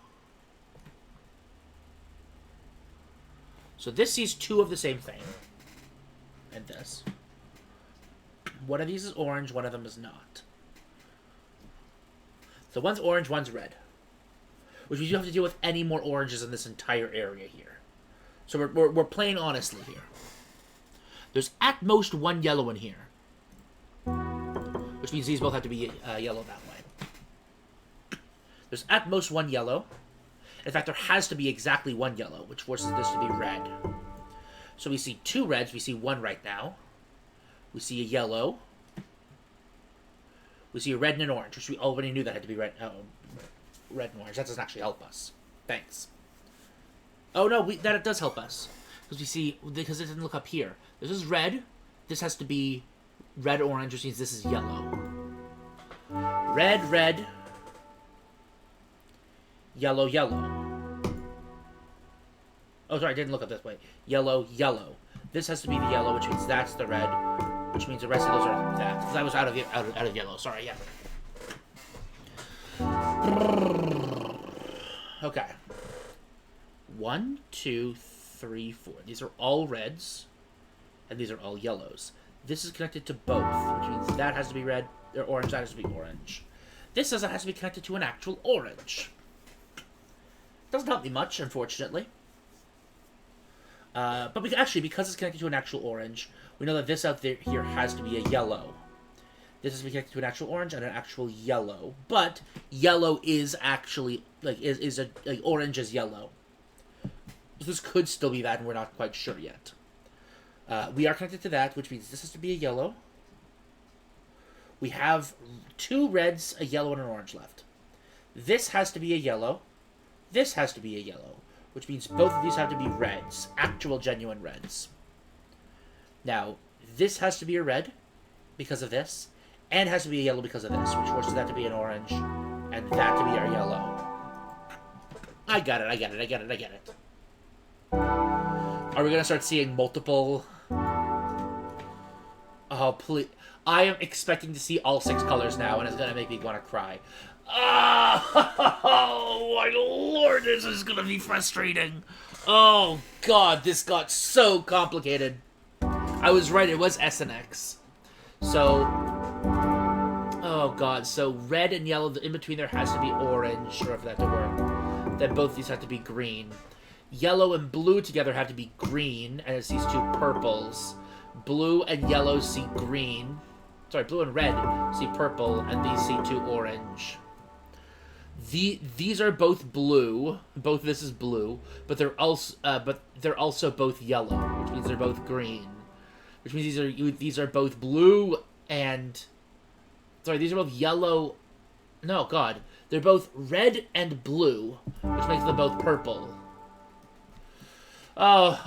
S1: this sees 2 of the same thing. And this. One of these is orange, one of them is not. So one's orange, one's red. Which means you have to deal with any more oranges in this entire area here. So we're playing honestly here. There's at most 1 yellow in here. Which means these both have to be yellow that way. There's at most 1 yellow. In fact, there has to be exactly 1 yellow, which forces this to be red. So we see 2 reds. We see 1 right now. We see a yellow. We see a red and an orange, which we already knew that had to be red. Red and orange. That doesn't actually help us. Thanks. Oh no, that it does help us, because we see, because it didn't look up here. This is red. This has to be red orange, which means this is yellow. Red, red. Yellow, yellow. Oh, sorry, I didn't look up this way. Yellow, yellow. This has to be the yellow, which means that's the red, which means the rest of those are that. Because I was out of yellow. Sorry, yeah. Okay. 1, 2, 3, 4. These are all reds, and these are all yellows. This is connected to both, which means that has to be red, or orange, that has to be orange. This says it has to be connected to an actual orange. Doesn't help me much, unfortunately. But because it's connected to an actual orange, we know that this out there here has to be a yellow. This is connected to an actual orange and an actual yellow. But yellow is actually, orange is yellow. So this could still be that, and we're not quite sure yet. We are connected to that, which means this has to be a yellow. We have 2 reds, a yellow, and an orange left. This has to be a yellow. This has to be a yellow, which means both of these have to be reds. Actual, genuine reds. Now, this has to be a red because of this, and has to be a yellow because of this, which forces that to be an orange, and that to be our yellow. I got it, I get it, I get it, I get it. Are we going to start seeing multiple... Oh, please. I am expecting to see all 6 colors now, and it's going to make me want to cry. Oh, my lord, this is going to be frustrating. Oh, God, this got so complicated. I was right, it was S and X. So, oh, God, so red and yellow, in between there has to be orange, or if that to work. Then both these have to be green. Yellow and blue together have to be green, and it's these 2 purples. Blue and yellow see green. Sorry, blue and red see purple, and these see 2 orange. These are both blue. Both this is blue, but they're also both yellow, which means they're both green. Which means these are both blue and... Sorry, these are both yellow... No, God. They're both red and blue, which makes them both purple. Oh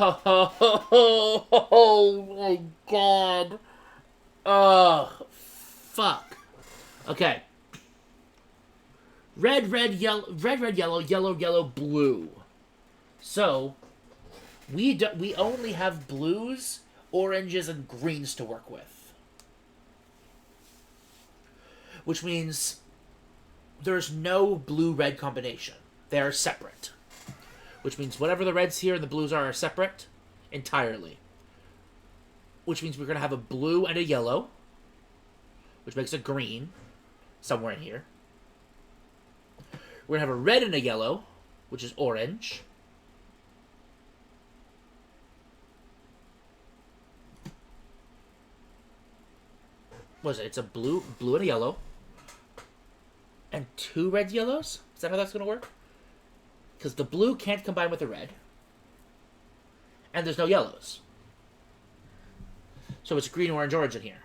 S1: my God. Oh, fuck. Okay. Red, yellow, yellow, blue. So, we only have blues, oranges, and greens to work with. Which means there's no blue-red combination. They are separate. Which means whatever the reds here and the blues are separate entirely. Which means we're going to have a blue and a yellow, which makes a green somewhere in here. We're going to have a red and a yellow, which is orange. What is it? It's a blue and a yellow. And 2 red yellows? Is that how that's going to work? Because the blue can't combine with the red. And there's no yellows. So it's green, orange, orange in here.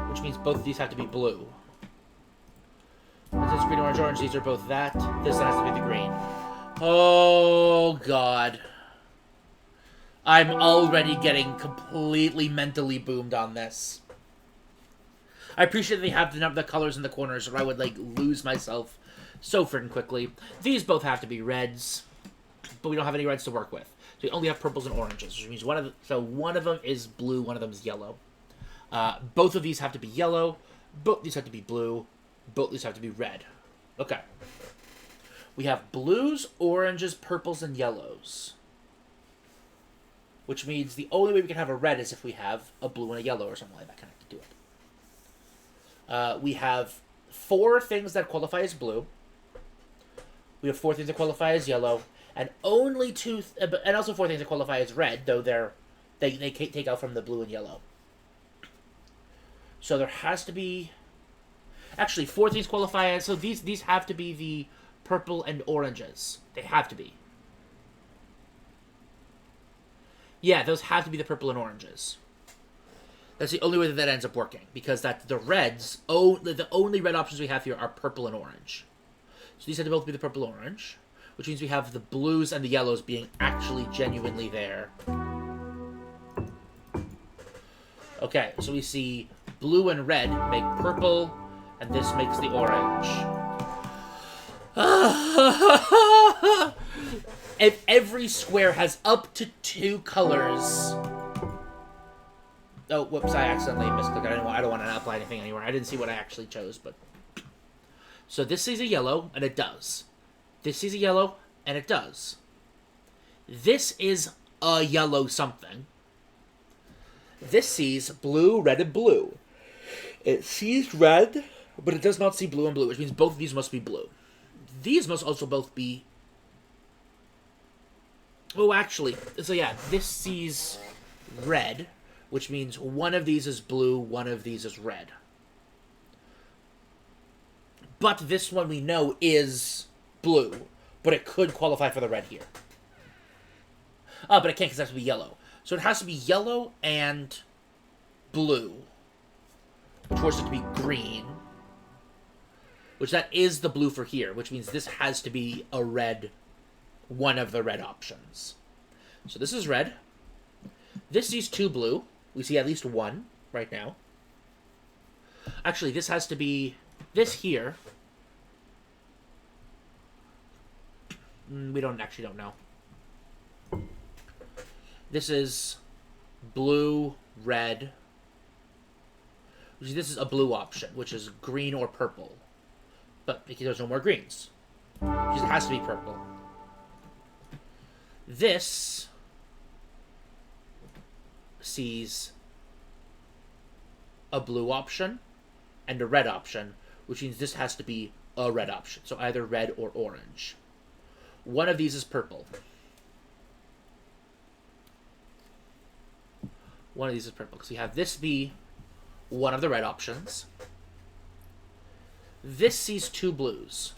S1: Which means both of these have to be blue. And since green, orange, orange, these are both that. This has to be the green. Oh, God. I'm already getting completely mentally boomed on this. I appreciate they have the colors in the corners, or I would, like, lose myself so freaking quickly. These both have to be reds, but we don't have any reds to work with. So we only have purples and oranges, which means one of them is blue, one of them is yellow. Both of these have to be yellow, both these have to be blue, both these have to be red. Okay. We have blues, oranges, purples, and yellows. Which means the only way we can have a red is if we have a blue and a yellow or something like that connected to it. We have 4 things that qualify as blue. We have 4 things that qualify as yellow, and only 2, and also 4 things that qualify as red, though they take out from the blue and yellow. So there has to be, actually 4 things qualify as. So these have to be the purple and oranges. They have to be. Yeah, those have to be the purple and oranges. That's the only way that ends up working, because the reds, the only red options we have here are purple and orange. So these have to both be the purple and orange, which means we have the blues and the yellows being actually genuinely there. Okay, so we see blue and red make purple, and this makes the orange. If every square has up to 2 colors... Oh, whoops, I accidentally misclicked. I don't want to apply anything anywhere. I didn't see what I actually chose, but... So this sees a yellow, and it does. This sees a yellow, and it does. This is a yellow something. This sees blue, red, and blue. It sees red, but it does not see blue and blue, which means both of these must be blue. These must also both be... Oh, actually, so yeah, this sees red, which means one of these is blue, one of these is red. But this one we know is blue, but it could qualify for the red here. But it can't because it has to be yellow. So it has to be yellow and blue, which forces it to be green, which that is the blue for here, which means this has to be a red one of the red options. So this is red. This sees 2 blue. We see at least 1 right now. Actually, this has to be this here. We don't know. This is blue, red. This is a blue option, which is green or purple. But because there's no more greens, it has to be purple. This sees a blue option and a red option, which means this has to be a red option. So either red or orange. One of these is purple. One of these is purple. Because we have this be one of the red options. This sees 2 blues.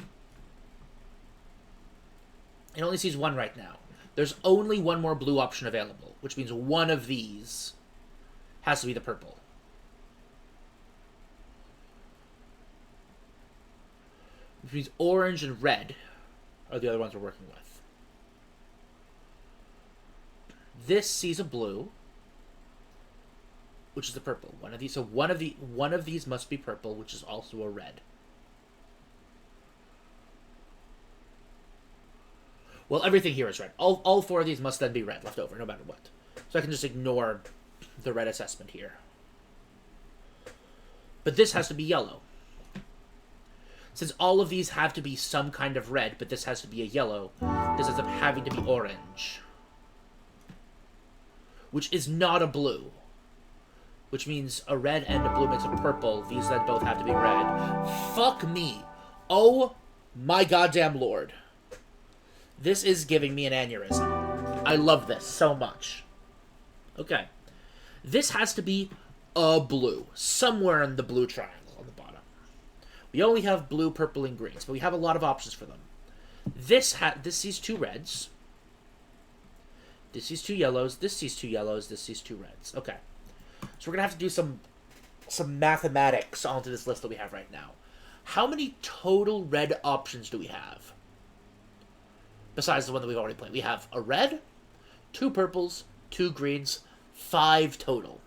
S1: It only sees 1 right now. There's only 1 more blue option available, which means one of these has to be the purple. Which means orange and red are the other ones we're working with. This sees a blue, which is the purple. One of these, so one of these must be purple, which is also a red. Well, everything here is red. All 4 of these must then be red left over, no matter what. So I can just ignore the red assessment here. But this has to be yellow. Since all of these have to be some kind of red, but this has to be a yellow, this ends up having to be orange. Which is not a blue. Which means a red and a blue makes a purple. These then both have to be red. Fuck me. Oh my goddamn lord. This is giving me an aneurysm. I love this so much. Okay. This has to be a blue. Somewhere in the blue triangle on the bottom. We only have blue, purple, and greens, but we have a lot of options for them. This sees 2 reds. This sees 2 yellows. This sees 2 yellows. This sees 2 reds. Okay. So we're going to have to do some mathematics onto this list that we have right now. How many total red options do we have? Besides the one that we've already played. We have a red, 2 purples, 2 greens, 5 total.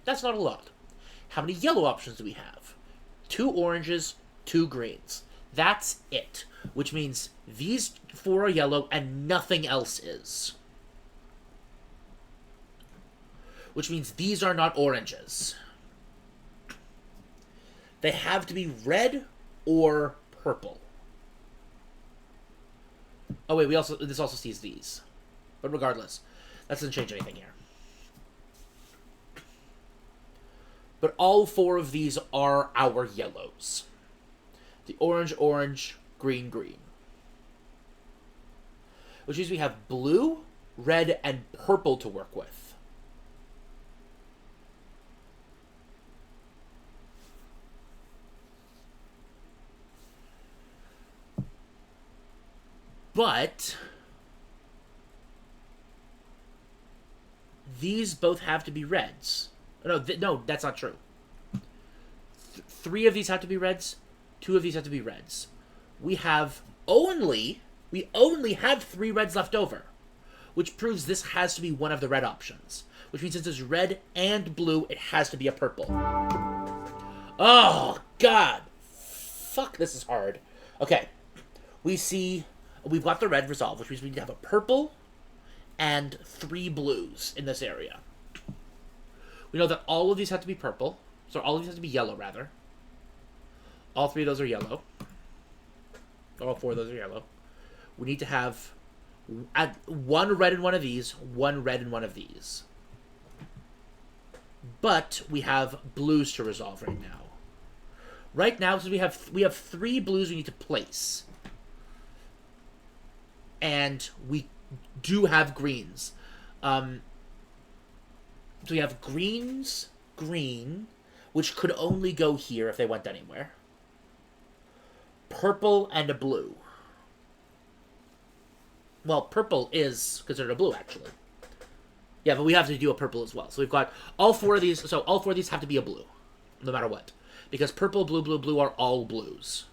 S1: That's not a lot. How many yellow options do we have? 2 oranges, 2 greens. That's it. Which means these 4 are yellow and nothing else is. Which means these are not oranges. They have to be red or purple. Oh wait, this also sees these. But regardless, that doesn't change anything here. But all 4 of these are our yellows. The orange, orange, green, green. Which means we have blue, red, and purple to work with. But these both have to be reds. No, that's not true. 3 of these have to be reds. 2 of these have to be reds. We only have 3 reds left over, which proves this has to be one of the red options. Which means since it's red and blue, it has to be a purple. Oh, God. Fuck, this is hard. Okay. We've got the red resolved, which means we need to have a purple and 3 blues in this area. We know that all of these have to be purple. So all of these have to be yellow, rather. All 3 of those are yellow. All 4 of those are yellow. We need to have 1 red in one of these, 1 red in one of these. But we have blues to resolve right now. Right now, so we have 3 blues we need to place. And we do have greens. So we have greens, green, which could only go here if they went anywhere. Purple and a blue. Well, purple is considered a blue, actually. Yeah, but we have to do a purple as well. So we've got all 4 of these. So all 4 of these have to be a blue, no matter what. Because purple, blue, blue, blue are all blues.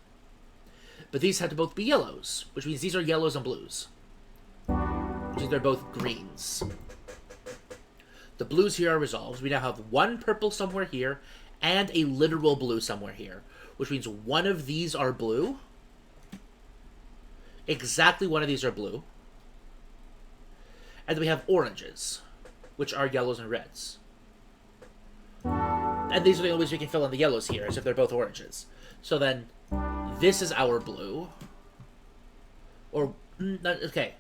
S1: But these have to both be yellows, which means these are yellows and blues. which means they're both greens. The blues here are resolved. We now have one purple somewhere here and a literal blue somewhere here, which means one of these are blue. Exactly one of these are blue. And then we have oranges, which are yellows and reds. And these are the only ways we can fill in the yellows here, as if they're both oranges. So then, this is our blue. Or, okay.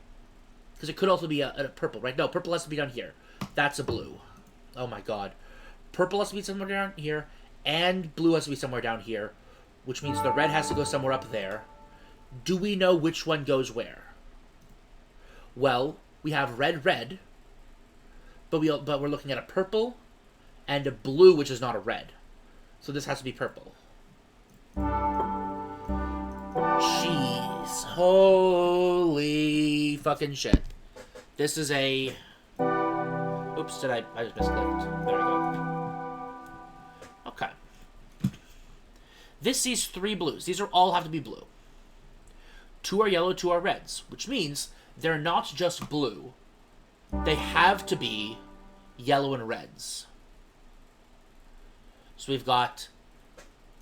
S1: Because it could also be a purple, right? No, purple has to be down here. That's a blue. Oh my god. Purple has to be somewhere down here, and blue has to be somewhere down here, which means the red has to go somewhere up there. Do we know which one goes where? Well, we have red, but we're looking at a purple and a blue, which is not a red. So this has to be purple. Jeez. Holy fucking shit. This is a... Oops, I just misclicked. There we go. Okay. This sees 3 blues. These all have to be blue. 2 are yellow, 2 are reds, which means they're not just blue. They have to be yellow and reds. So we've got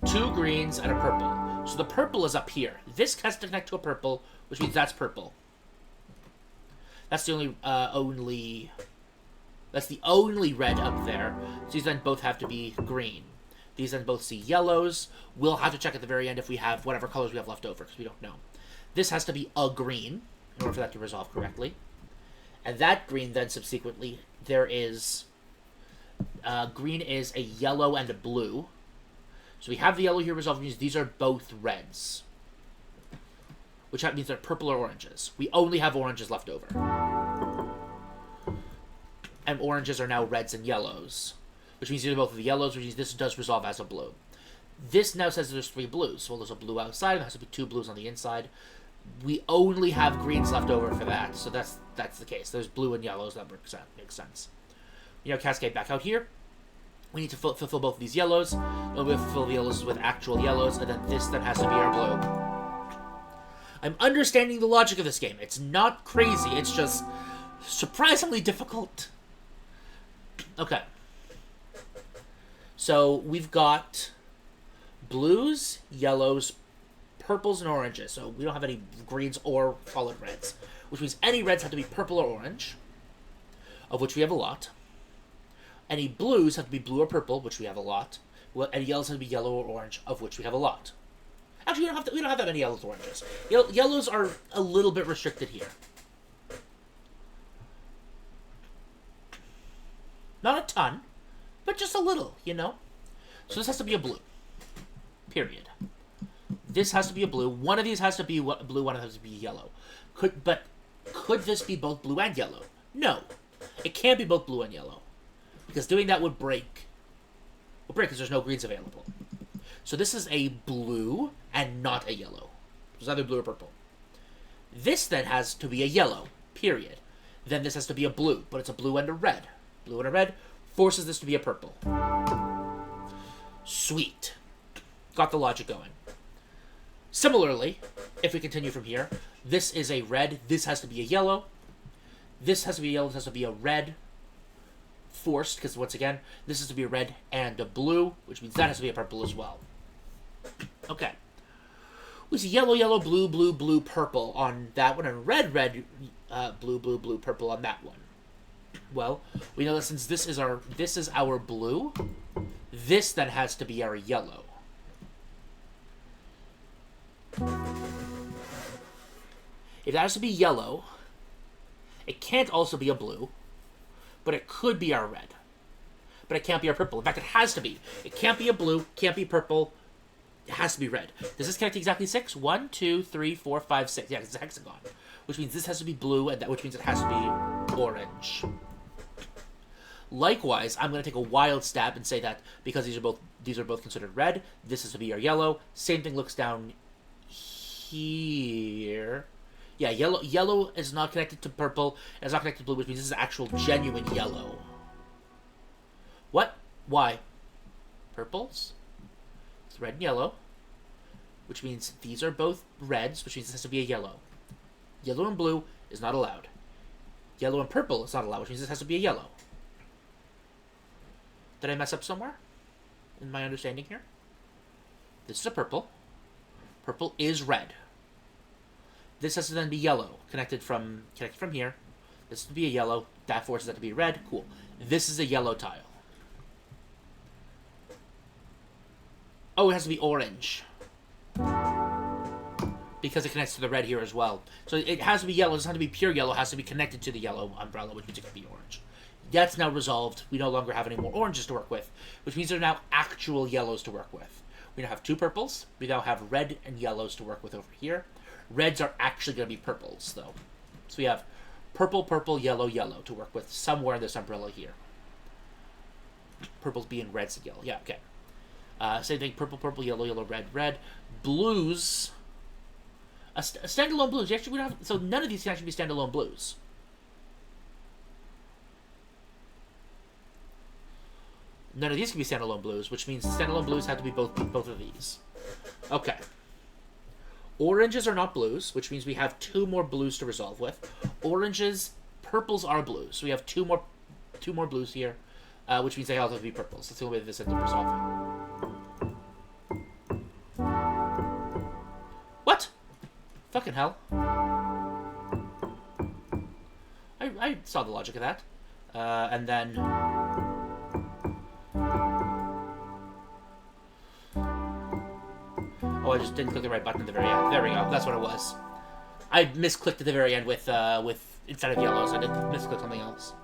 S1: 2 greens and a purple. So the purple is up here. This has to connect to a purple, which means that's purple. That's the only red up there. So these then both have to be green. These then both see yellows. We'll have to check at the very end if we have whatever colors we have left over, because we don't know. This has to be a green in order for that to resolve correctly. And that green then subsequently, there is... green is a yellow and a blue. So we have the yellow here resolved, which means these are both reds. Which means they're purple or oranges. We only have oranges left over. And oranges are now reds and yellows. Which means these are both of the yellows, which means this does resolve as a blue. This now says there's 3 blues. Well, there's a blue outside, and there has to be 2 blues on the inside. We only have greens left over for that, so that's the case. There's blue and yellows, that makes sense. You know, cascade back out here. We need to fulfill both of these yellows. And we'll fulfill the yellows with actual yellows, and then this then has to be our blue. I'm understanding the logic of this game. It's not crazy, it's just surprisingly difficult. Okay. So we've got blues, yellows, purples, and oranges. So we don't have any greens or solid reds, which means any reds have to be purple or orange, of which we have a lot. Any blues have to be blue or purple, which we have a lot. Any yellows have to be yellow or orange, of which we have a lot. Actually, we don't have that many yellows or oranges. Yellows are a little bit restricted here. Not a ton, but just a little, you know? So this has to be a blue. Period. This has to be a blue. One of these has to be blue, one of them has to be yellow. Could this be both blue and yellow? No. It can't be both blue and yellow. Because doing that would break. Well, break because there's no greens available. So this is a blue and not a yellow. It's either blue or purple. This then has to be a yellow. Period. Then this has to be a blue, but it's a blue and a red. Blue and a red forces this to be a purple. Sweet. Got the logic going. Similarly, if we continue from here, this is a red, this has to be a yellow. This has to be a yellow, this has to be a red. Forced, because once again, this is to be a red and a blue, which means that has to be a purple as well. Okay. We see yellow, yellow, blue, blue, blue, purple on that one, and red, red, blue, blue, blue, purple on that one. Well, we know that since this is our blue, this then has to be our yellow. If that has to be yellow, it can't also be a blue, but it could be our red. But it can't be our purple. In fact, it has to be. It can't be a blue, can't be purple, it has to be red. Does this connect to exactly 6? 1, 2, 3, 4, 5, 6. Yeah, it's a hexagon. Which means this has to be blue, and which means it has to be orange. Likewise, I'm going to take a wild stab and say that because these are both considered red, this is to be our yellow. Same thing looks down here. Yeah, yellow is not connected to purple, and it's not connected to blue, which means this is actual genuine yellow. What? Why? Purples? It's red and yellow, which means these are both reds, which means this has to be a yellow. Yellow and blue is not allowed. Yellow and purple is not allowed, which means this has to be a yellow. Did I mess up somewhere in my understanding here? This is a purple. Purple is red. This has to then be yellow, connected from here. This would be a yellow. That forces that to be red. Cool. This is a yellow tile. Oh, it has to be orange. Because it connects to the red here as well. So it has to be yellow. It doesn't have to be pure yellow. It has to be connected to the yellow umbrella, which means it can be orange. That's now resolved. We no longer have any more oranges to work with, which means there are now actual yellows to work with. We now have 2 purples. We now have red and yellows to work with over here. Reds are actually going to be purples, though. So we have purple, purple, yellow, yellow to work with somewhere in this umbrella here. Purples being reds and yellow. Yeah, okay. Same thing, purple, purple, yellow, yellow, red, red. Blues. Standalone blues. Actually, we don't have, so none of these can actually be standalone blues. None of these can be standalone blues, which means standalone blues have to be both of these. Okay. Oranges are not blues, which means we have 2 more blues to resolve with. Oranges, purples are blues. So we have two more blues here, which means they all have to be purples. That's the only way this ends up resolving. What? Fucking hell. I saw the logic of that. And then... Oh, I just didn't click the right button at the very end. There we go. That's what it was. I misclicked at the very end with instead of yellows. I did misclick something else.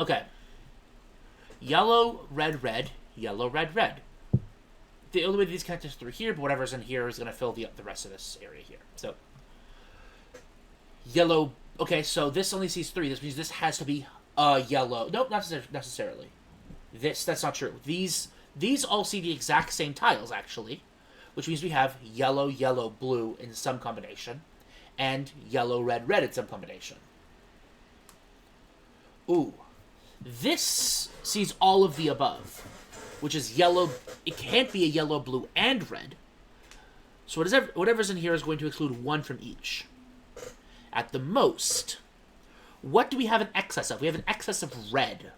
S1: Okay. Yellow, red, red. Yellow, red, red. The only way these connect is through here, but whatever's in here is going to fill the rest of this area here. So, yellow. Okay, so this only sees 3. This means this has to be a yellow. Nope, not necessarily. That's not true. These all see the exact same tiles, actually. Which means we have yellow, yellow, blue in some combination, and yellow, red, red in some combination. Ooh. This sees all of the above, which is yellow. It can't be a yellow, blue, and red. So whatever's in here is going to exclude 1 from each. At the most, what do we have an excess of? We have an excess of red.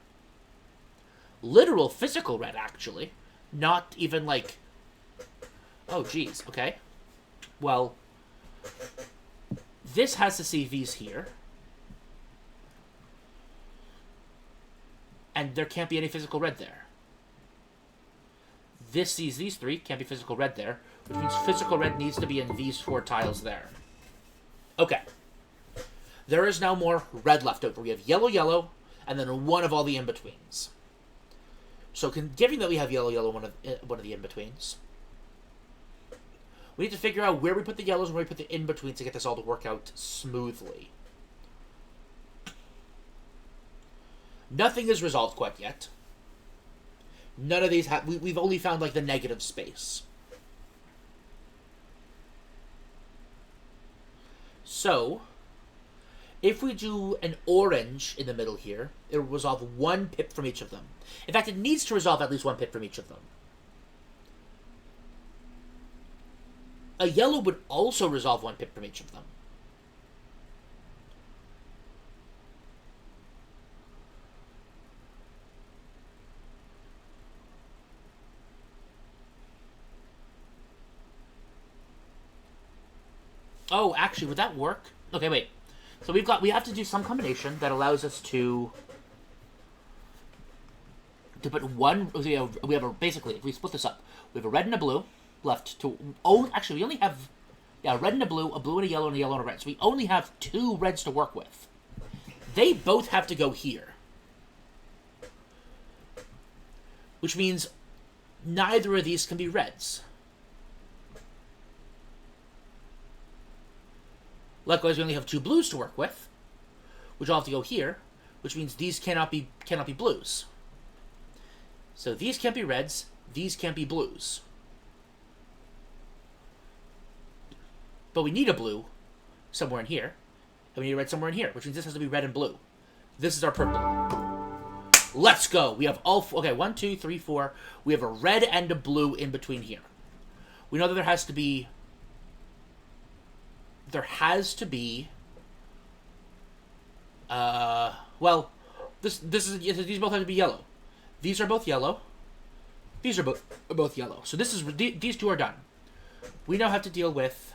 S1: Literal, physical red, actually. Not even, like... Oh, geez, okay. Well, this has to see these here. And there can't be any physical red there. This sees these 3, can't be physical red there, which means physical red needs to be in these 4 tiles there. Okay. There is now more red left over. We have yellow, yellow, and then 1 of all the in-betweens. So, given that we have yellow, yellow, one of the in-betweens, we need to figure out where we put the yellows and where we put the in-betweens to get this all to work out smoothly. Nothing is resolved quite yet. None of these have... We've only found, like, the negative space. So, if we do an orange in the middle here, it will resolve 1 pip from each of them. In fact, it needs to resolve at least 1 pip from each of them. A yellow would also resolve 1 pip from each of them. Oh, actually, would that work? Okay, wait. So we have to do some combination that allows us to put 1. We have basically, if we split this up, we have a red and a blue left to. Oh, actually, we only have a red and a blue and a yellow and a yellow and a red. So we only have 2 reds to work with. They both have to go here, which means neither of these can be reds. Likewise, we only have 2 blues to work with, which all have to go here, which means these cannot be blues. So these can't be reds, these can't be blues. But we need a blue somewhere in here, and we need a red somewhere in here, which means this has to be red and blue. This is our purple. Let's go! We have all... Okay, 1, 2, 3, 4. We have a red and a blue in between here. We know that there has to be Well, these both have to be yellow. These are both yellow. These are both yellow. So these two are done. We now have to deal with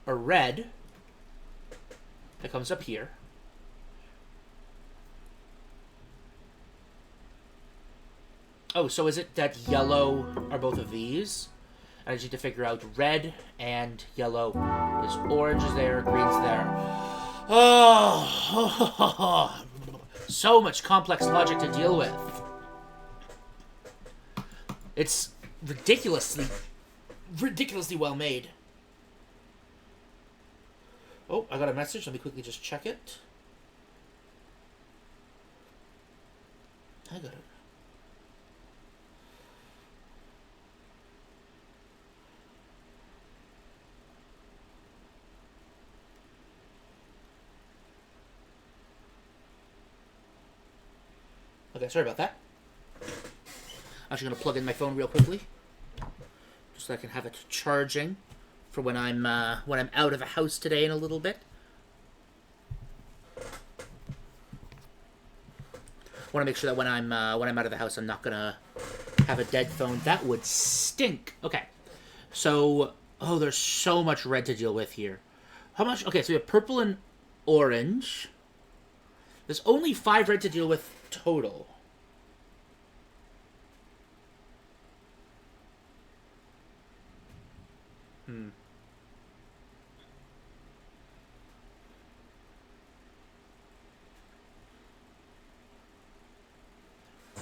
S1: a red that comes up here. Oh, so is it that yellow are both of these? I just need to figure out red and yellow. There's orange is there, green's there. Oh, so much complex logic to deal with. It's ridiculously well made. Oh, I got a message. Let me quickly just check it. I got it. Okay, sorry about that. I'm actually going to plug in my phone real quickly, just so I can have it charging for when I'm out of the house today in a little bit. Want to make sure that when I'm out of the house, I'm not gonna have a dead phone. That would stink. Okay, so there's so much red to deal with here. How much? Okay, so we have purple and orange. There's only 5 red to deal with total.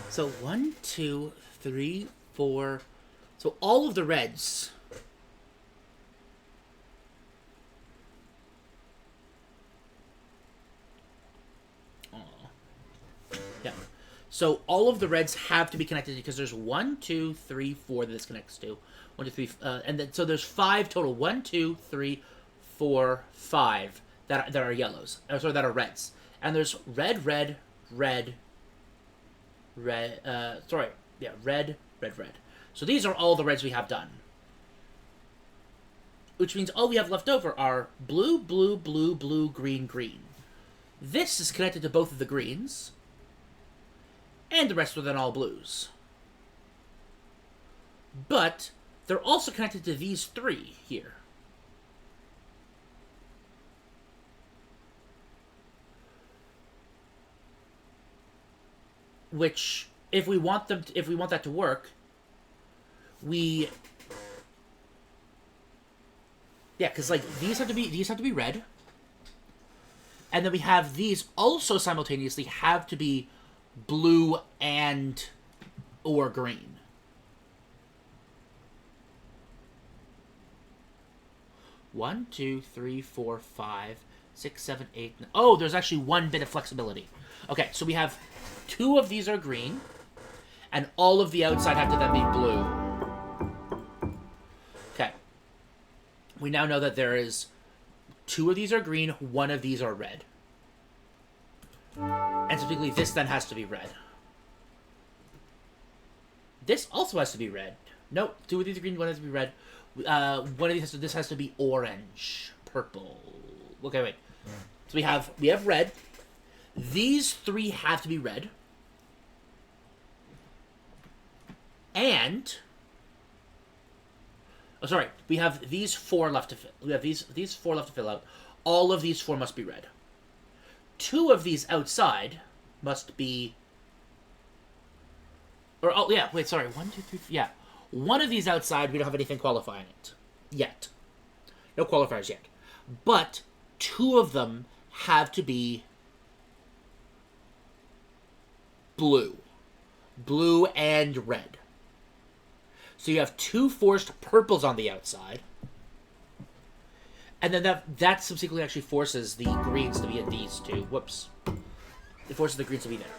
S1: So 1, 2, 3, 4. So all of the reds. Yeah. So all of the reds have to be connected because there's 1, 2, 3, 4 that this connects to. 1, 2, 3, and then so there's 5 total. 1, 2, 3, 4, 5 that are yellows. Sorry, that are reds. And there's red, red, red. Red. Red. So these are all the reds we have done. Which means all we have left over are blue, blue, blue, blue, green, green. This is connected to both of the greens. And the rest are then all blues. But they're also connected to these 3 here. Which, if we want that to work, because like these have to be red, and then we have these also simultaneously have to be blue or green. One, 2, 3, 4, 5, 6, 7, 8. Oh, there's actually 1 bit of flexibility. Okay, so we have 2 of these are green, and all of the outside have to then be blue. Okay. We now know that there is 2 of these are green, 1 of these are red. And typically this then has to be red. This also has to be red. No, 2 of these are green, 1 has to be red. One of these this has to be orange, purple. Okay, wait. So we have red. These 3 have to be red. And we have these 4 left to fill. We have these 4 left to fill out. All of these 4 must be red. 2 of these outside must be 1, 2, 3, yeah. 1 of these outside, we don't have anything qualifying it yet. No qualifiers yet. But 2 of them have to be blue. Blue and red. So you have 2 forced purples on the outside. And then that subsequently actually forces the greens to be in these 2. Whoops. It forces the greens to be there.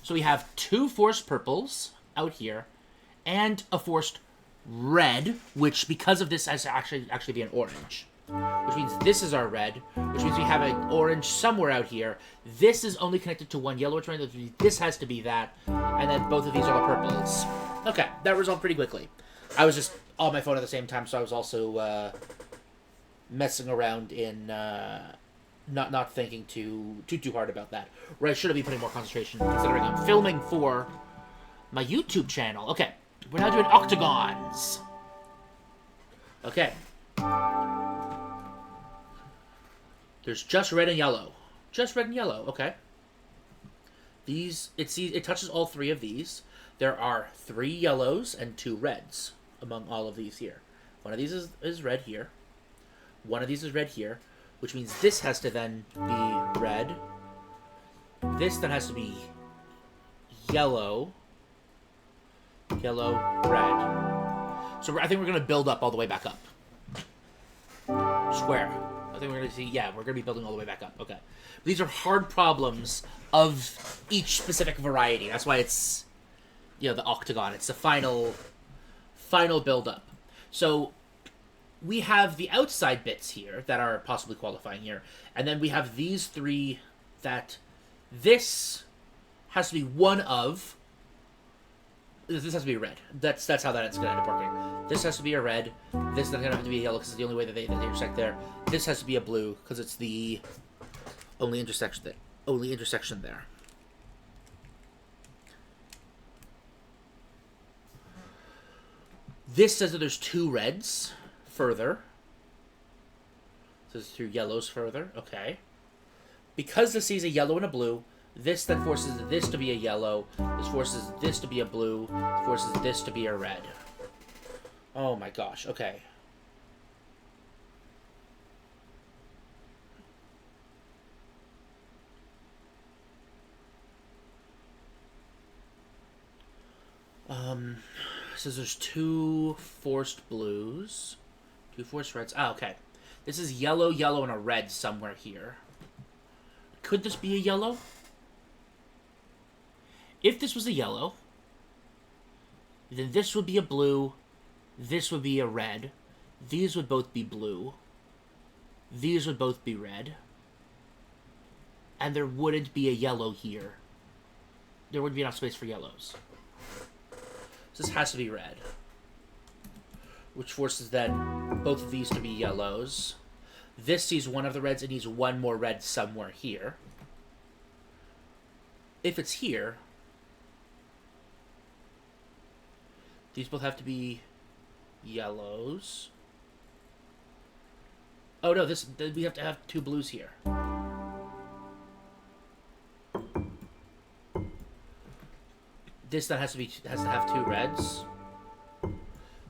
S1: So we have 2 forced purples out here, and a forced red, which because of this has to actually be an orange. Which means this is our red, which means we have an orange somewhere out here. This is only connected to 1 yellow, which means this has to be that, and then both of these are the purples. Okay, that resolved pretty quickly. I was just on my phone at the same time, so I was also messing around in not thinking too hard about that. Where I should be putting more concentration, considering I'm filming for my YouTube channel. Okay, we're now doing octagons. Okay. There's just red and yellow. Just red and yellow, okay. These, it touches all three of these. There are 3 yellows and 2 reds among all of these here. One of these is red here. One of these is red here, which means this has to then be red. This then has to be yellow. Yellow, red. So I think we're going to build up all the way back up. Square. I think we're going to see, yeah, we're going to be building all the way back up. Okay. These are hard problems of each specific variety. That's why it's, you know, the octagon. It's the final build-up. So we have the outside bits here that are possibly qualifying here. And then we have these 3 that this has to be one of. This has to be red. That's how that's going to end up working. This has to be a red. This is going to have to be a yellow because it's the only way that they intersect there. This has to be a blue because it's the only intersection there. This says that there's 2 reds further. So there's 2 yellows further. Okay. Because this sees a yellow and a blue, this then forces this to be a yellow. This forces this to be a blue. This forces this to be a red. Oh my gosh. Okay. Says there's 2 forced blues. 2 forced reds. Ah, okay. This is yellow, yellow, and a red somewhere here. Could this be a yellow? If this was a yellow, then this would be a blue, this would be a red, these would both be blue, these would both be red, and there wouldn't be a yellow here. There wouldn't be enough space for yellows. So this has to be red, which forces then both of these to be yellows. This sees one of the reds, it needs one more red somewhere here. If it's here, these both have to be yellows. Oh no, we have to have 2 blues here. This then has to have 2 reds.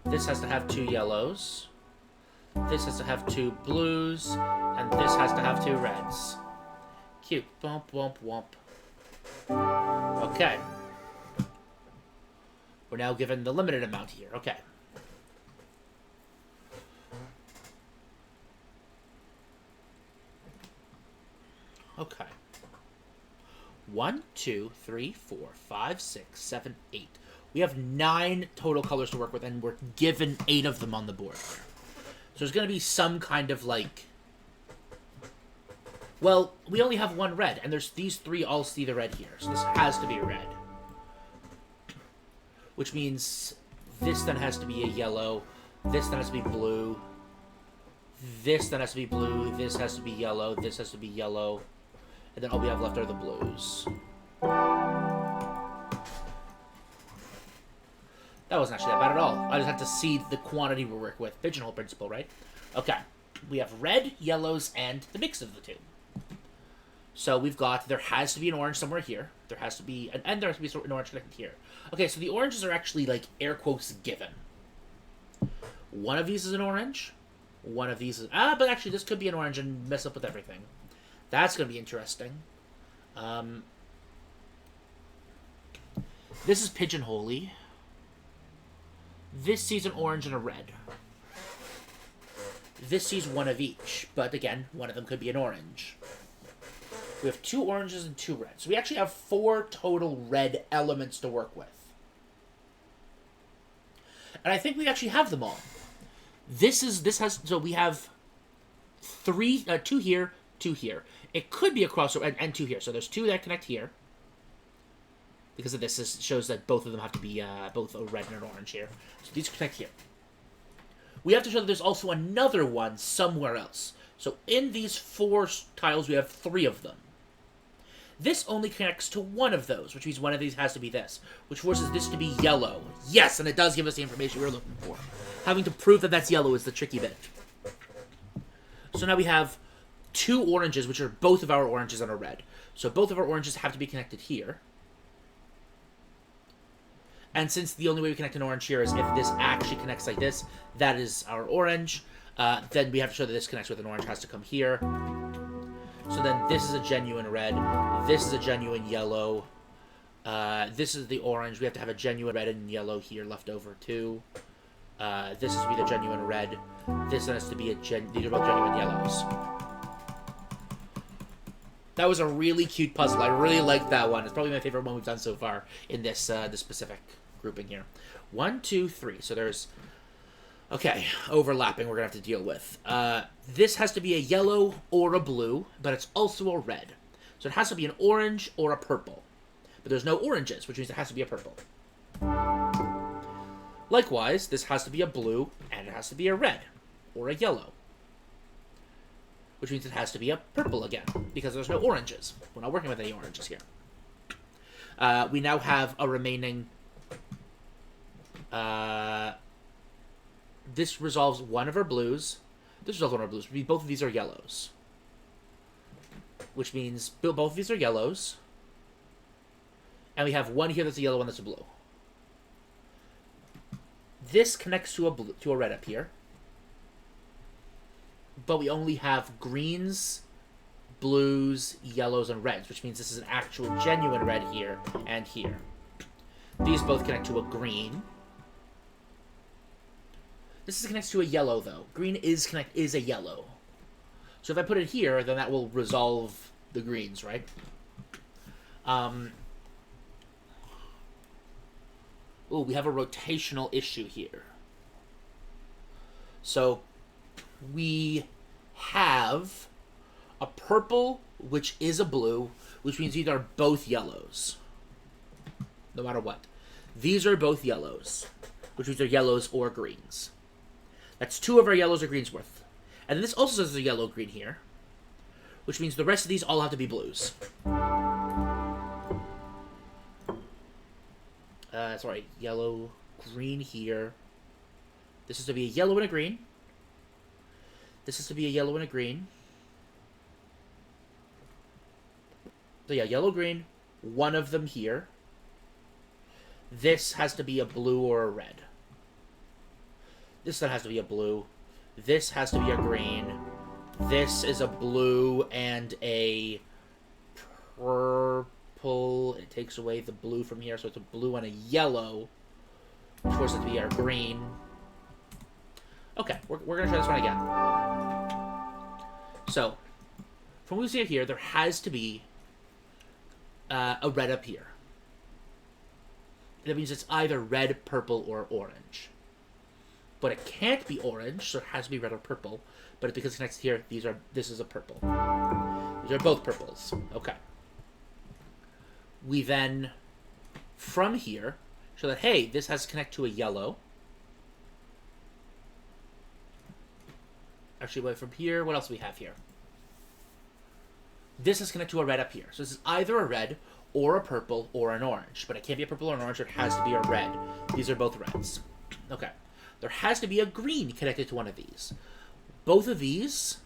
S1: This has to have 2 yellows. This has to have 2 blues, and this has to have 2 reds. Cute. Womp womp womp. Okay. We're now given the limited amount here. Okay. Okay. 1, 2, 3, 4, 5, 6, 7, 8. We have 9 total colors to work with, and we're given 8 of them on the board here. So there's going to be some kind of, like... Well, we only have 1 red, and there's these 3 all see the red here. So this has to be red. Which means this then has to be a yellow. This then has to be blue. This then has to be blue. This has to be yellow. This has to be yellow. And then all we have left are the blues. That wasn't actually that bad at all. I just had to see the quantity we work with. Pigeonhole principle, right? Okay. We have red, yellows, and the mix of the 2. So we've got, there has to be an orange somewhere here. There has to be, and there has to be an orange connected here. Okay, so the oranges are actually, like, air quotes given. One of these is an orange. One of these is, but actually this could be an orange and mess up with everything. That's going to be interesting. This is pigeonholey. This sees an orange and a red. This sees one of each, but again, one of them could be an orange. We have 2 oranges and 2 reds. So we actually have 4 total red elements to work with. And I think we actually have them all. So we have 2 here, 2 here. It could be a crossover, and 2 here. So there's 2 that connect here. Because of this shows that both of them have to be both a red and an orange here. So these connect here. We have to show that there's also another one somewhere else. So in these 4 tiles, we have 3 of them. This only connects to one of those, which means one of these has to be this, which forces this to be yellow. Yes, and it does give us the information we were looking for. Having to prove that that's yellow is the tricky bit. So now we have 2 oranges, which are both of our oranges and a red. So both of our oranges have to be connected here. And since the only way we connect an orange here is if this actually connects like this, that is our orange. Then we have to show that this connects with an orange, has to come here. So then this is a genuine red, this is a genuine yellow, this is the orange. We have to have a genuine red and yellow here left over too. This has to be the genuine red, this has to be these are both genuine yellows. That was a really cute puzzle. I really liked that one. It's probably my favorite one we've done so far in this this specific grouping here. 1, 2, 3. So there's... Okay, overlapping we're going to have to deal with. This has to be a yellow or a blue, but it's also a red. So it has to be an orange or a purple. But there's no oranges, which means it has to be a purple. Likewise, this has to be a blue, and it has to be a red or a yellow. Which means it has to be a purple again, because there's no oranges. We're not working with any oranges here. We now have a remaining... this resolves one of our blues. This resolves one of our blues. Both of these are yellows. Which means both of these are yellows. And we have one here that's a yellow, one that's a blue. This connects to a red up here. But we only have greens, blues, yellows, and reds, which means this is an actual genuine red here and here. These both connect to a green. This connects to a yellow, though. Green is a yellow. So if I put it here, then that will resolve the greens, right? Ooh, we have a rotational issue here. So we have a purple, which is a blue, which means these are both yellows. No matter what. These are both yellows, which means they're yellows or greens. That's 2 of our yellows or greens worth. And this also says there's a yellow-green here, which means the rest of these all have to be blues. Sorry, yellow, green here. This is to be a yellow and a green. This is to be a yellow and a green. So yeah, yellow, green, one of them here. This has to be a blue or a red. This then has to be a blue. This has to be a green. This is a blue and a purple. It takes away the blue from here, so it's a blue and a yellow, which forces it to be our green. Okay, we're going to try this one again. So, from what we see here, there has to be a red up here. That means it's either red, purple, or orange. But it can't be orange, so it has to be red or purple. But because it connects here, this is a purple. These are both purples. Okay. We then, from here, show that, hey, this has to connect to a yellow. Actually, wait, from here, what else do we have here? This has to connect to a red up here. So this is either a red or a purple or an orange. But it can't be a purple or an orange, or it has to be a red. These are both reds. Okay. There has to be a green connected to one of these. Both of these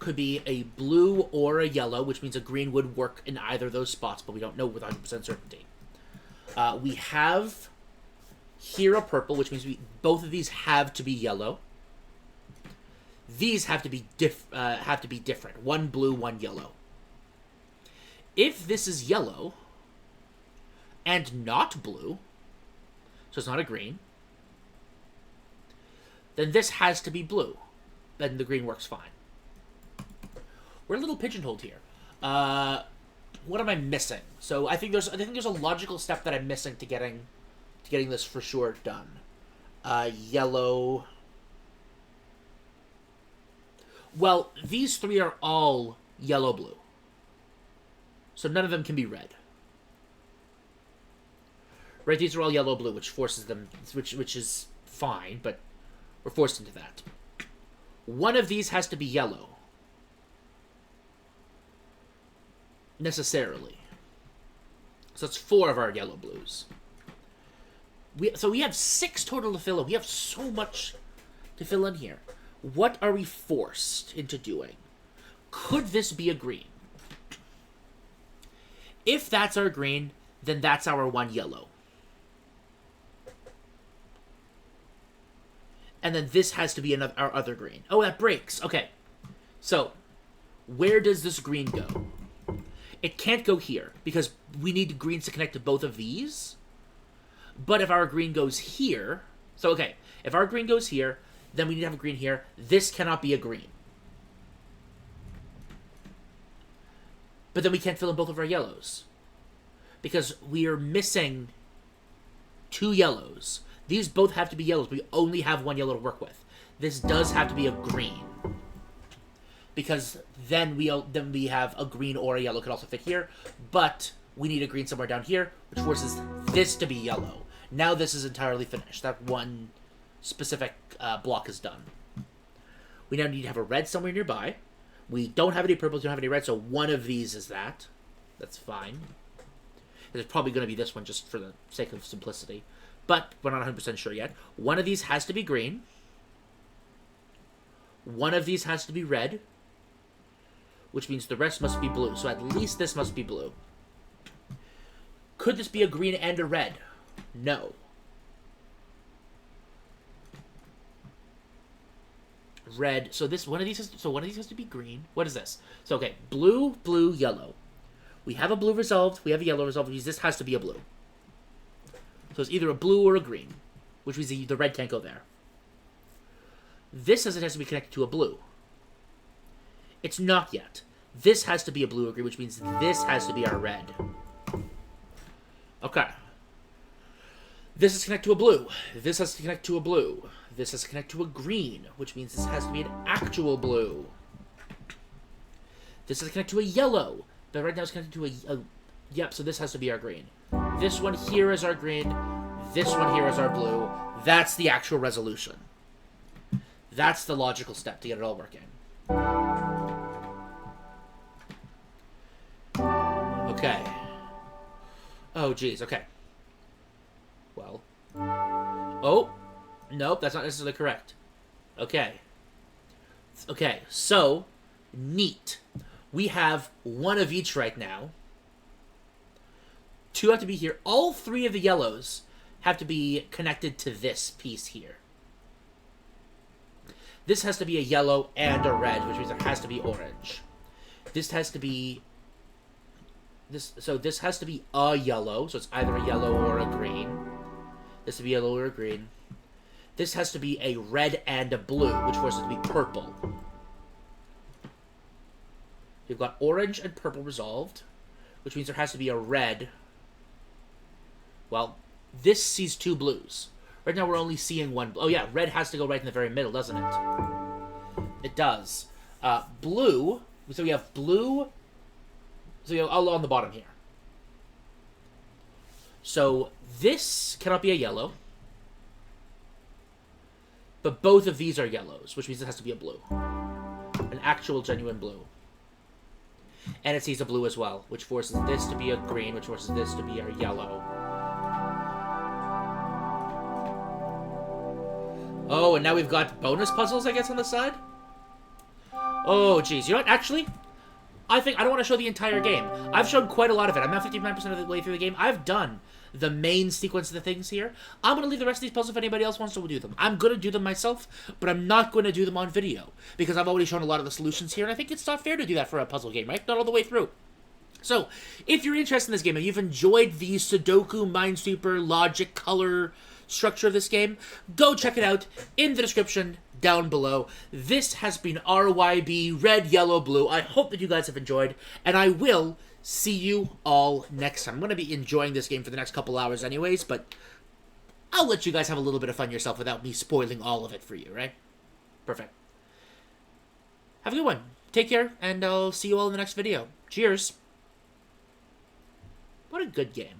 S1: could be a blue or a yellow, which means a green would work in either of those spots, but we don't know with 100% certainty. We have here a purple, which means both of these have to be yellow. These have to be different. One blue, one yellow. If this is yellow and not blue, so it's not a green, then this has to be blue. Then the green works fine. We're a little pigeonholed here. What am I missing? So I think there's a logical step that I'm missing to getting this for sure done. Yellow. Well, these 3 are all yellow-blue. So none of them can be red. Right, these are all yellow-blue, which forces them, which is fine, but we're forced into that. one of these has to be yellow. Necessarily. So that's 4 of our yellow blues. So we have 6 total to fill in. We have so much to fill in here. What are we forced into doing? Could this be a green? If that's our green, then that's our 1 yellow. And then this has to be our other green. Oh, that breaks. Okay. So, where does this green go? It can't go here, because we need greens to connect to both of these. But if our green goes here... So, okay. If our green goes here, then we need to have a green here. This cannot be a green. But then we can't fill in both of our yellows. Because we are missing 2 yellows. These both have to be yellows. We only have 1 yellow to work with. This does have to be a green. Because then we have a green or a yellow could also fit here. But we need a green somewhere down here, which forces this to be yellow. Now this is entirely finished. That one specific block is done. We now need to have a red somewhere nearby. We don't have any purples, don't have any red, so one of these is that. That's fine. It's probably going to be this one just for the sake of simplicity. But we're not 100% sure yet. One of these has to be green. One of these has to be red. Which means the rest must be blue. So at least this must be blue. Could this be a green and a red? No. Red. So one of these has to be green. What is this? So okay, blue, blue, yellow. We have a blue resolved. We have a yellow resolved. Which means this has to be a blue. So it's either a blue or a green, which means the red can't go there. This says it has to be connected to a blue. It's not yet. This has to be a blue or green, which means this has to be our red. Okay. This is connected to a blue. This has to connect to a blue. This has to connect to a green, which means this has to be an actual blue. This has to connect to a yellow. But right now it's connected to a yep, so this has to be our green. This one here is our green. This one here is our blue. That's the actual resolution. That's the logical step to get it all working. Okay. Oh, geez. Okay. Well. Oh. Nope, that's not necessarily correct. Okay. Okay, so, neat. We have 1 of each right now. 2 have to be here. All 3 of the yellows have to be connected to this piece here. This has to be a yellow and a red, which means it has to be orange. This has to be... So this has to be a yellow, so it's either a yellow or a green. This has to be a yellow or a green. This has to be a red and a blue, which forces it to be purple. We've got orange and purple resolved, which means there has to be a red. Well, this sees 2 blues. Right now we're only seeing 1. Oh yeah, red has to go right in the very middle, doesn't it? It does. Blue, so we have blue, so you have all on the bottom here. So this cannot be a yellow. But both of these are yellows, which means it has to be a blue. An actual, genuine blue. And it sees a blue as well, which forces this to be a green, which forces this to be our yellow. Oh, and now we've got bonus puzzles, I guess, on the side? Oh, geez. You know what? Actually, I think I don't want to show the entire game. I've shown quite a lot of it. I'm now 59% of the way through the game. I've done the main sequence of the things here. I'm going to leave the rest of these puzzles if anybody else wants to do them. I'm going to do them myself, but I'm not going to do them on video, because I've already shown a lot of the solutions here, and I think it's not fair to do that for a puzzle game, right? Not all the way through. So, if you're interested in this game, if you've enjoyed the Sudoku, Minesweeper, logic, color structure of this game, go check it out in the description down below. This has been RYB, Red, Yellow, Blue. I hope that you guys have enjoyed, and I will see you all next time. I'm going to be enjoying this game for the next couple hours anyways, but I'll let you guys have a little bit of fun yourself without me spoiling all of it for you, right? Perfect. Have a good one. Take care, and I'll see you all in the next video. Cheers. What a good game.